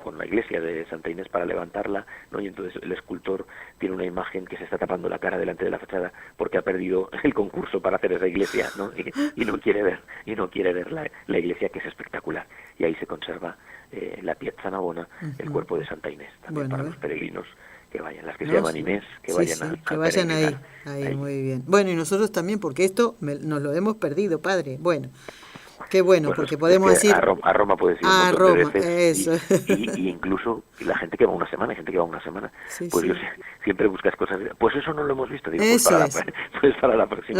con la iglesia de Santa Inés para levantarla, ¿no?, y entonces el escultor tiene una imagen que se está tapando la cara delante de la fachada porque ha perdido el concurso para hacer esa iglesia, ¿no?, y no quiere ver la iglesia, que es espectacular, y ahí se conserva la Piazza Navona, el cuerpo de Santa Inés, también para los peregrinos que vayan, las que se llaman Inés, que vayan ahí, muy bien. Bueno, y nosotros también, porque esto nos lo hemos perdido, padre. Bueno, qué bueno, porque podemos decir... A Roma puedes ir a un montón Roma, de veces, eso. y incluso la gente que va una semana, pues yo siempre buscas cosas, pues eso no lo hemos visto, digo, pues para la próxima.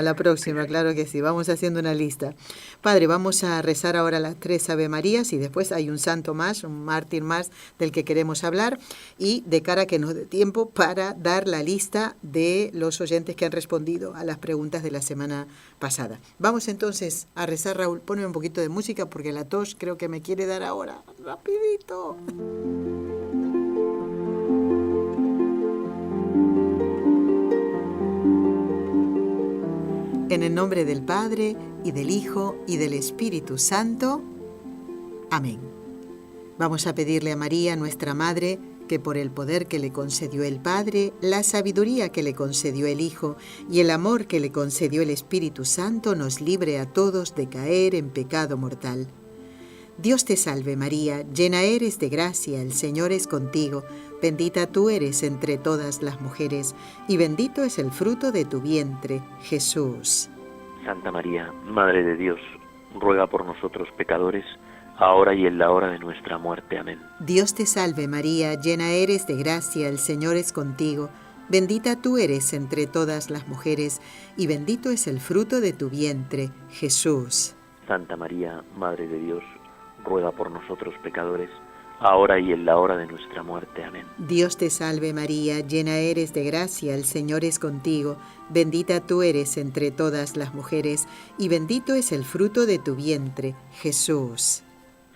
La próxima, claro que sí, vamos haciendo una lista. Padre, vamos a rezar ahora las 3 Ave Marías y después hay un santo más, un mártir más del que queremos hablar, y de cara a que nos dé tiempo para dar la lista de los oyentes que han respondido a las preguntas de la semana pasada. Vamos entonces a rezar. Raúl, ponme un poquito de música porque la tos creo que me quiere dar ahora. ¡Rapidito! En el nombre del Padre, y del Hijo, y del Espíritu Santo. Amén. Vamos a pedirle a María, nuestra Madre, que por el poder que le concedió el Padre, la sabiduría que le concedió el Hijo y el amor que le concedió el Espíritu Santo nos libre a todos de caer en pecado mortal. Dios te salve María, llena eres de gracia, el Señor es contigo, bendita tú eres entre todas las mujeres, y bendito es el fruto de tu vientre, Jesús. Santa María, Madre de Dios, ruega por nosotros pecadores, ahora y en la hora de nuestra muerte. Amén. Dios te salve María, llena eres de gracia, el Señor es contigo, Bendita tú eres entre todas las mujeres, y bendito es el fruto de tu vientre, Jesús. Santa María, Madre de Dios, ruega por nosotros pecadores, ahora y en la hora de nuestra muerte. Amén. Dios te salve María, llena eres de gracia, el Señor es contigo. Bendita tú eres entre todas las mujeres, y bendito es el fruto de tu vientre, Jesús.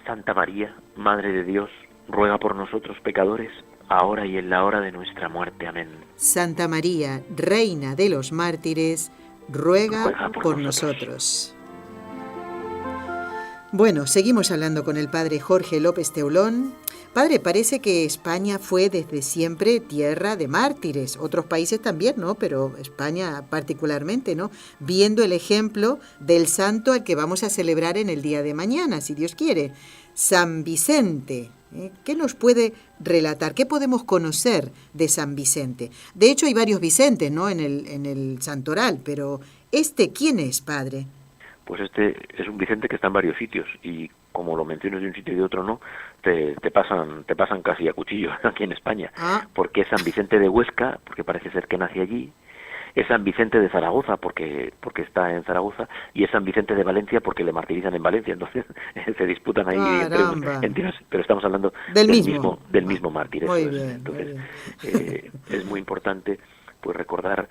Santa María, Madre de Dios, ruega por nosotros pecadores, ahora y en la hora de nuestra muerte. Amén. Santa María, Reina de los mártires, ruega por nosotros. Bueno, seguimos hablando con el padre Jorge López Teulón. Padre, parece que España fue desde siempre tierra de mártires, otros países también, ¿no? Pero España particularmente, ¿no? Viendo el ejemplo del santo al que vamos a celebrar en el día de mañana, si Dios quiere, San Vicente. ¿Qué nos puede relatar? ¿Qué podemos conocer de San Vicente? De hecho, hay varios Vicentes, ¿no? En el santoral, pero ¿quién es, padre? Pues este es un Vicente que está en varios sitios y como lo mencionas de un sitio y de otro no, te pasan casi a cuchillo aquí en España. Porque es San Vicente de Huesca, porque parece ser que nace allí, es San Vicente de Zaragoza, porque está en Zaragoza, y es San Vicente de Valencia porque le martirizan en Valencia, entonces se disputan ahí entre pero estamos hablando del mismo mártir. Muy eso bien, entonces muy bien. Es muy importante pues recordar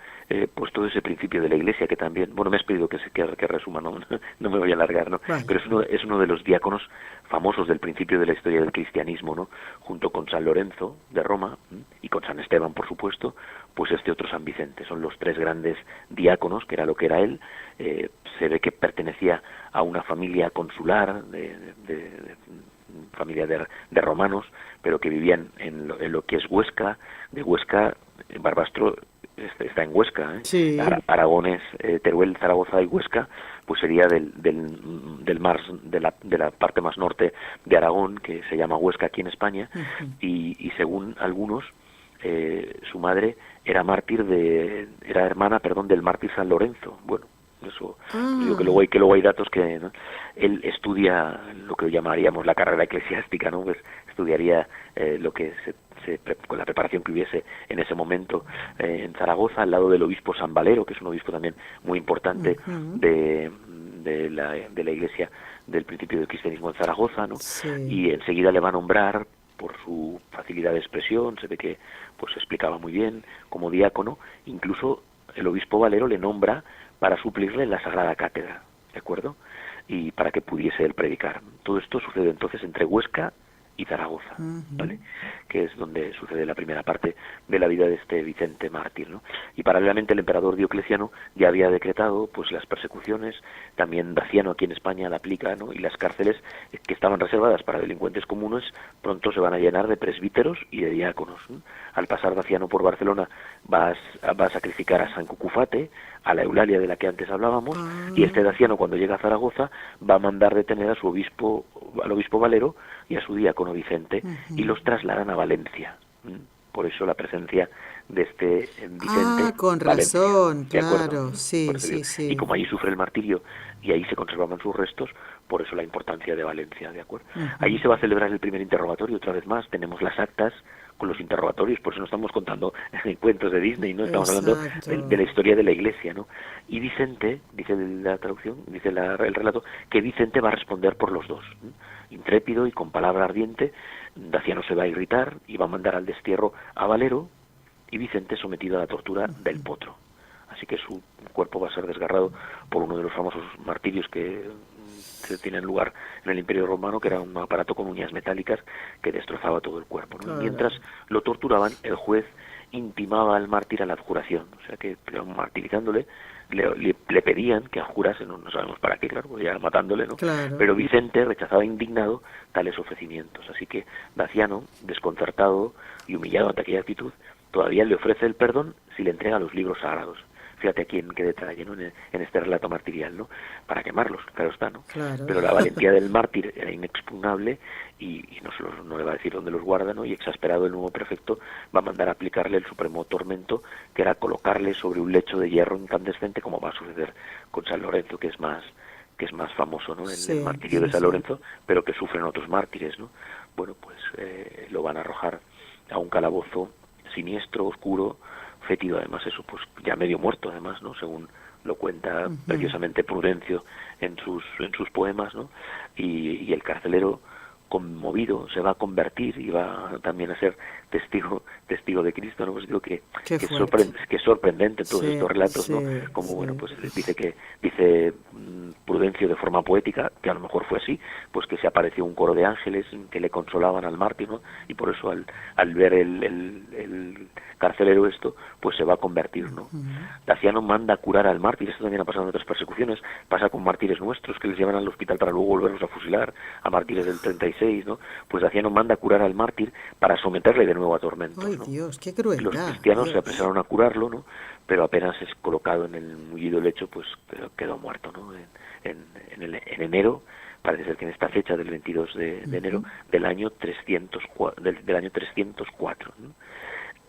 pues todo ese principio de la Iglesia que también, bueno, me has pedido que resuma, no me voy a alargar, ¿no? Vale. Pero es uno de los diáconos famosos del principio de la historia del cristianismo, ¿no? Junto con San Lorenzo de Roma y con San Esteban, por supuesto, pues este otro San Vicente. Son los tres grandes diáconos, que era lo que era él. Se ve que pertenecía a una familia consular, familia de romanos, pero que vivían en lo que es Huesca. De Huesca, Barbastro está en Huesca, ¿eh? Sí. Aragones, Teruel, Zaragoza y Huesca, pues sería del mar, de la parte más norte de Aragón, que se llama Huesca aquí en España. Uh-huh. Y según algunos, su madre era hermana del mártir San Lorenzo. Bueno, eso digo que luego hay datos que, ¿no? Él estudia lo que llamaríamos la carrera eclesiástica, ¿no? Pues estudiaría lo que con la preparación que hubiese en ese momento en Zaragoza, al lado del obispo San Valero, que es un obispo también muy importante uh-huh. de la Iglesia del principio del cristianismo en Zaragoza, ¿no? Sí. Y enseguida le va a nombrar por su facilidad de expresión, se ve que pues explicaba muy bien como diácono. Incluso el obispo Valero le nombra para suplirle en la Sagrada Cátedra, ¿de acuerdo? Y para que pudiese él predicar. Todo esto sucede entonces entre Huesca y Zaragoza, ¿vale? Que es donde sucede la primera parte de la vida de este Vicente mártir, ¿no? Y paralelamente el emperador Diocleciano ya había decretado pues las persecuciones, también Daciano aquí en España la aplica, ¿no? Y las cárceles que estaban reservadas para delincuentes comunes pronto se van a llenar de presbíteros y de diáconos, ¿no? Al pasar Daciano por Barcelona va a sacrificar a San Cucufate, a la Eulalia de la que antes hablábamos, y este Daciano cuando llega a Zaragoza va a mandar detener al obispo Valero y a su diácono Vicente, y los trasladan a Valencia. Por eso la presencia de este Vicente. Con Valencia, razón, claro, sí. Y como allí sufre el martirio y ahí se conservaban sus restos, por eso la importancia de Valencia, ¿de acuerdo? Allí se va a celebrar el primer interrogatorio, otra vez más, tenemos las actas con los interrogatorios, por eso no estamos contando cuentos de Disney, no estamos hablando de la historia de la Iglesia, ¿no? Y Vicente, dice la traducción, dice el relato, que Vicente va a responder por los dos, ¿no? Intrépido y con palabra ardiente. Daciano se va a irritar y va a mandar al destierro a Valero, y Vicente sometido a la tortura del potro. Así que su cuerpo va a ser desgarrado por uno de los famosos martirios que se tienen lugar en el Imperio Romano, que era un aparato con uñas metálicas que destrozaba todo el cuerpo, ¿no? Claro. Mientras lo torturaban, el juez intimaba al mártir a la abjuración, o sea que martirizándole le pedían que abjurase, no sabemos para qué, claro, ya matándole, ¿no? Claro. Pero Vicente rechazaba indignado tales ofrecimientos, así que Daciano, desconcertado y humillado ante aquella actitud, todavía le ofrece el perdón si le entrega los libros sagrados. Fíjate aquí en qué detalle, ¿no? En este relato martirial, ¿no? Para quemarlos, claro está, ¿no? Claro. Pero la valentía del mártir era inexpugnable y no le va a decir dónde los guarda, ¿no? Y exasperado el nuevo prefecto va a mandar a aplicarle el supremo tormento, que era colocarle sobre un lecho de hierro incandescente, como va a suceder con San Lorenzo, que es más famoso, ¿no? El martirio de San Lorenzo, pero que sufren otros mártires, ¿no? Bueno, pues lo van a arrojar a un calabozo siniestro, oscuro, fétido, además eso, pues ya medio muerto además, ¿no? Según lo cuenta precisamente Prudencio en sus poemas, ¿no? Y el carcelero, conmovido, se va a convertir y va también a ser testigo de Cristo, ¿no? Pues digo que es sorprendente todos estos relatos, ¿no? Como bueno, pues dice Prudencio de forma poética, que a lo mejor fue así, pues que se apareció un coro de ángeles que le consolaban al mártir, ¿no? Y por eso al ver el carcelero esto, pues se va a convertir, ¿no? Daciano manda a curar al mártir. Esto también ha pasado en otras persecuciones, pasa con mártires nuestros que les llevan al hospital para luego volverlos a fusilar, a mártires del 36, ¿no? Pues Daciano manda a curar al mártir para someterle de nuevo a tormentos, ¿no? ¡Ay, Dios, qué crueldad! Los cristianos se apresuraron a curarlo, ¿no? Pero apenas es colocado en el mullido lecho, pues quedó muerto, ¿no? En enero, parece ser que en esta fecha del 22 de enero del año 304, ¿no?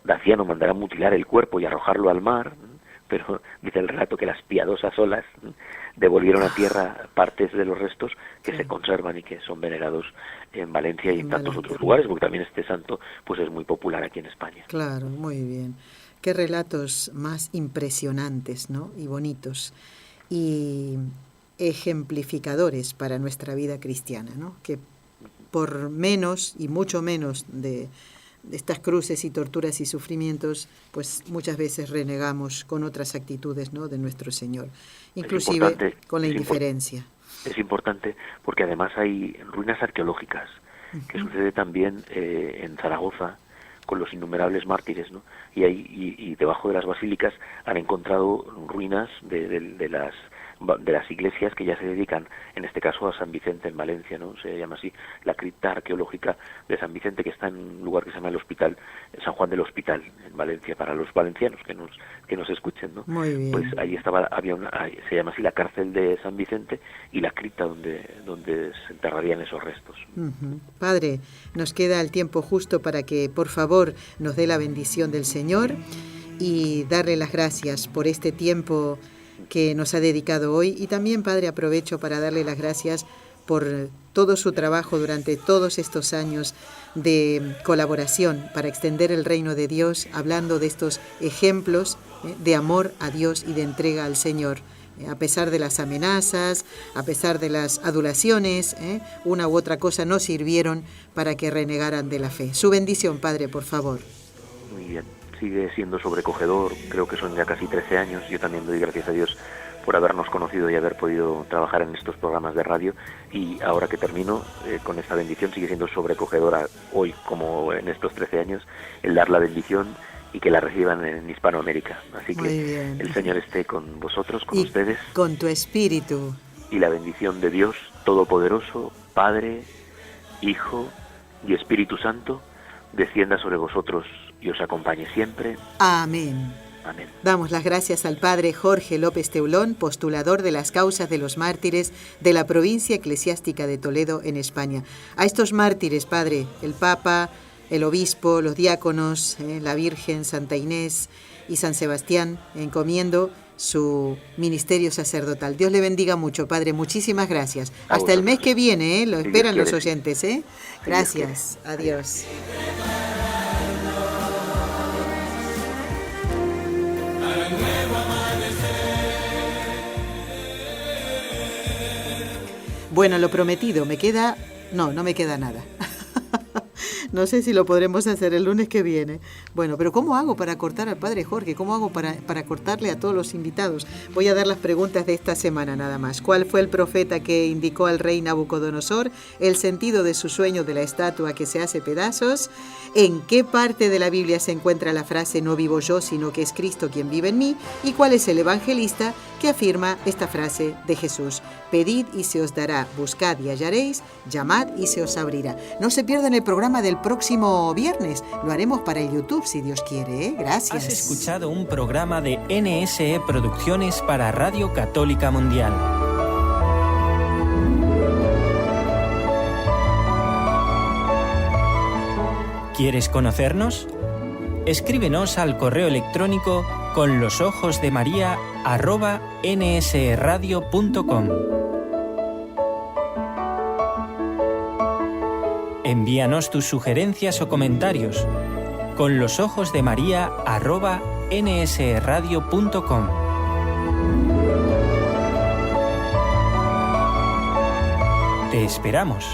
Daciano mandará mutilar el cuerpo y arrojarlo al mar, ¿no? Pero dice el relato que las piadosas olas, ¿no?, devolvieron a tierra partes de los restos que se conservan y que son venerados en Valencia y en tantos otros lugares, porque también este santo pues es muy popular aquí en España. Claro, muy bien. Qué relatos más impresionantes, ¿no? Y bonitos y ejemplificadores para nuestra vida cristiana, ¿no? Que por menos y mucho menos de estas cruces y torturas y sufrimientos, pues muchas veces renegamos con otras actitudes, ¿no?, de nuestro Señor, inclusive con la indiferencia. Es importante porque además hay ruinas arqueológicas, que sucede también en Zaragoza con los innumerables mártires, ¿no? Y debajo de las basílicas han encontrado ruinas de las iglesias que ya se dedican, en este caso a San Vicente en Valencia, ¿no? Se llama así la cripta arqueológica de San Vicente, que está en un lugar que se llama el Hospital, San Juan del Hospital, en Valencia, para los valencianos que nos escuchen, ¿no? Muy bien. Pues ahí se llama así la cárcel de San Vicente y la cripta donde se enterrarían esos restos. Padre, nos queda el tiempo justo para que, por favor, nos dé la bendición del Señor y darle las gracias por este tiempo que nos ha dedicado hoy. Y también, Padre, aprovecho para darle las gracias por todo su trabajo durante todos estos años de colaboración para extender el reino de Dios, hablando de estos ejemplos de amor a Dios y de entrega al Señor. A pesar de las amenazas, a pesar de las adulaciones, una u otra cosa no sirvieron para que renegaran de la fe. Su bendición, Padre, por favor. Muy bien. Sigue siendo sobrecogedor, creo que son ya casi 13 años. Yo también doy gracias a Dios por habernos conocido y haber podido trabajar en estos programas de radio, y ahora que termino con esta bendición, sigue siendo sobrecogedora hoy como en estos 13 años el dar la bendición y que la reciban en Hispanoamérica. Así que el Señor esté con vosotros, con ustedes, con tu espíritu, y la bendición de Dios Todopoderoso, Padre, Hijo y Espíritu Santo, descienda sobre vosotros y os acompañe siempre. Amén. Amén. Damos las gracias al Padre Jorge López Teulón, postulador de las causas de los mártires de la provincia eclesiástica de Toledo, en España. A estos mártires, Padre, el Papa, el Obispo, los diáconos, la Virgen, Santa Inés y San Sebastián, encomiendo su ministerio sacerdotal. Dios le bendiga mucho, Padre. Muchísimas gracias. Hasta el mes que viene, lo esperan los oyentes. Gracias. Adiós. Bueno, lo prometido, me queda... No me queda nada. No sé si lo podremos hacer el lunes que viene. Bueno, pero ¿cómo hago para cortar al Padre Jorge? ¿Cómo hago para cortarle a todos los invitados? Voy a dar las preguntas de esta semana nada más. ¿Cuál fue el profeta que indicó al rey Nabucodonosor el sentido de su sueño de la estatua que se hace pedazos? ¿En qué parte de la Biblia se encuentra la frase "no vivo yo, sino que es Cristo quien vive en mí"? ¿Y cuál es el evangelista que afirma esta frase de Jesús? Pedid y se os dará, buscad y hallaréis, llamad y se os abrirá. No se pierdan el programa del próximo viernes. Lo haremos para el YouTube, si Dios quiere. Gracias. Has escuchado un programa de NSE Producciones para Radio Católica Mundial. ¿Quieres conocernos? Escríbenos al correo electrónico conlosojosdemaria@nsradio.com. Envíanos tus sugerencias o comentarios conlosojosdemaria@nsradio.com. nsradio.com. Te esperamos.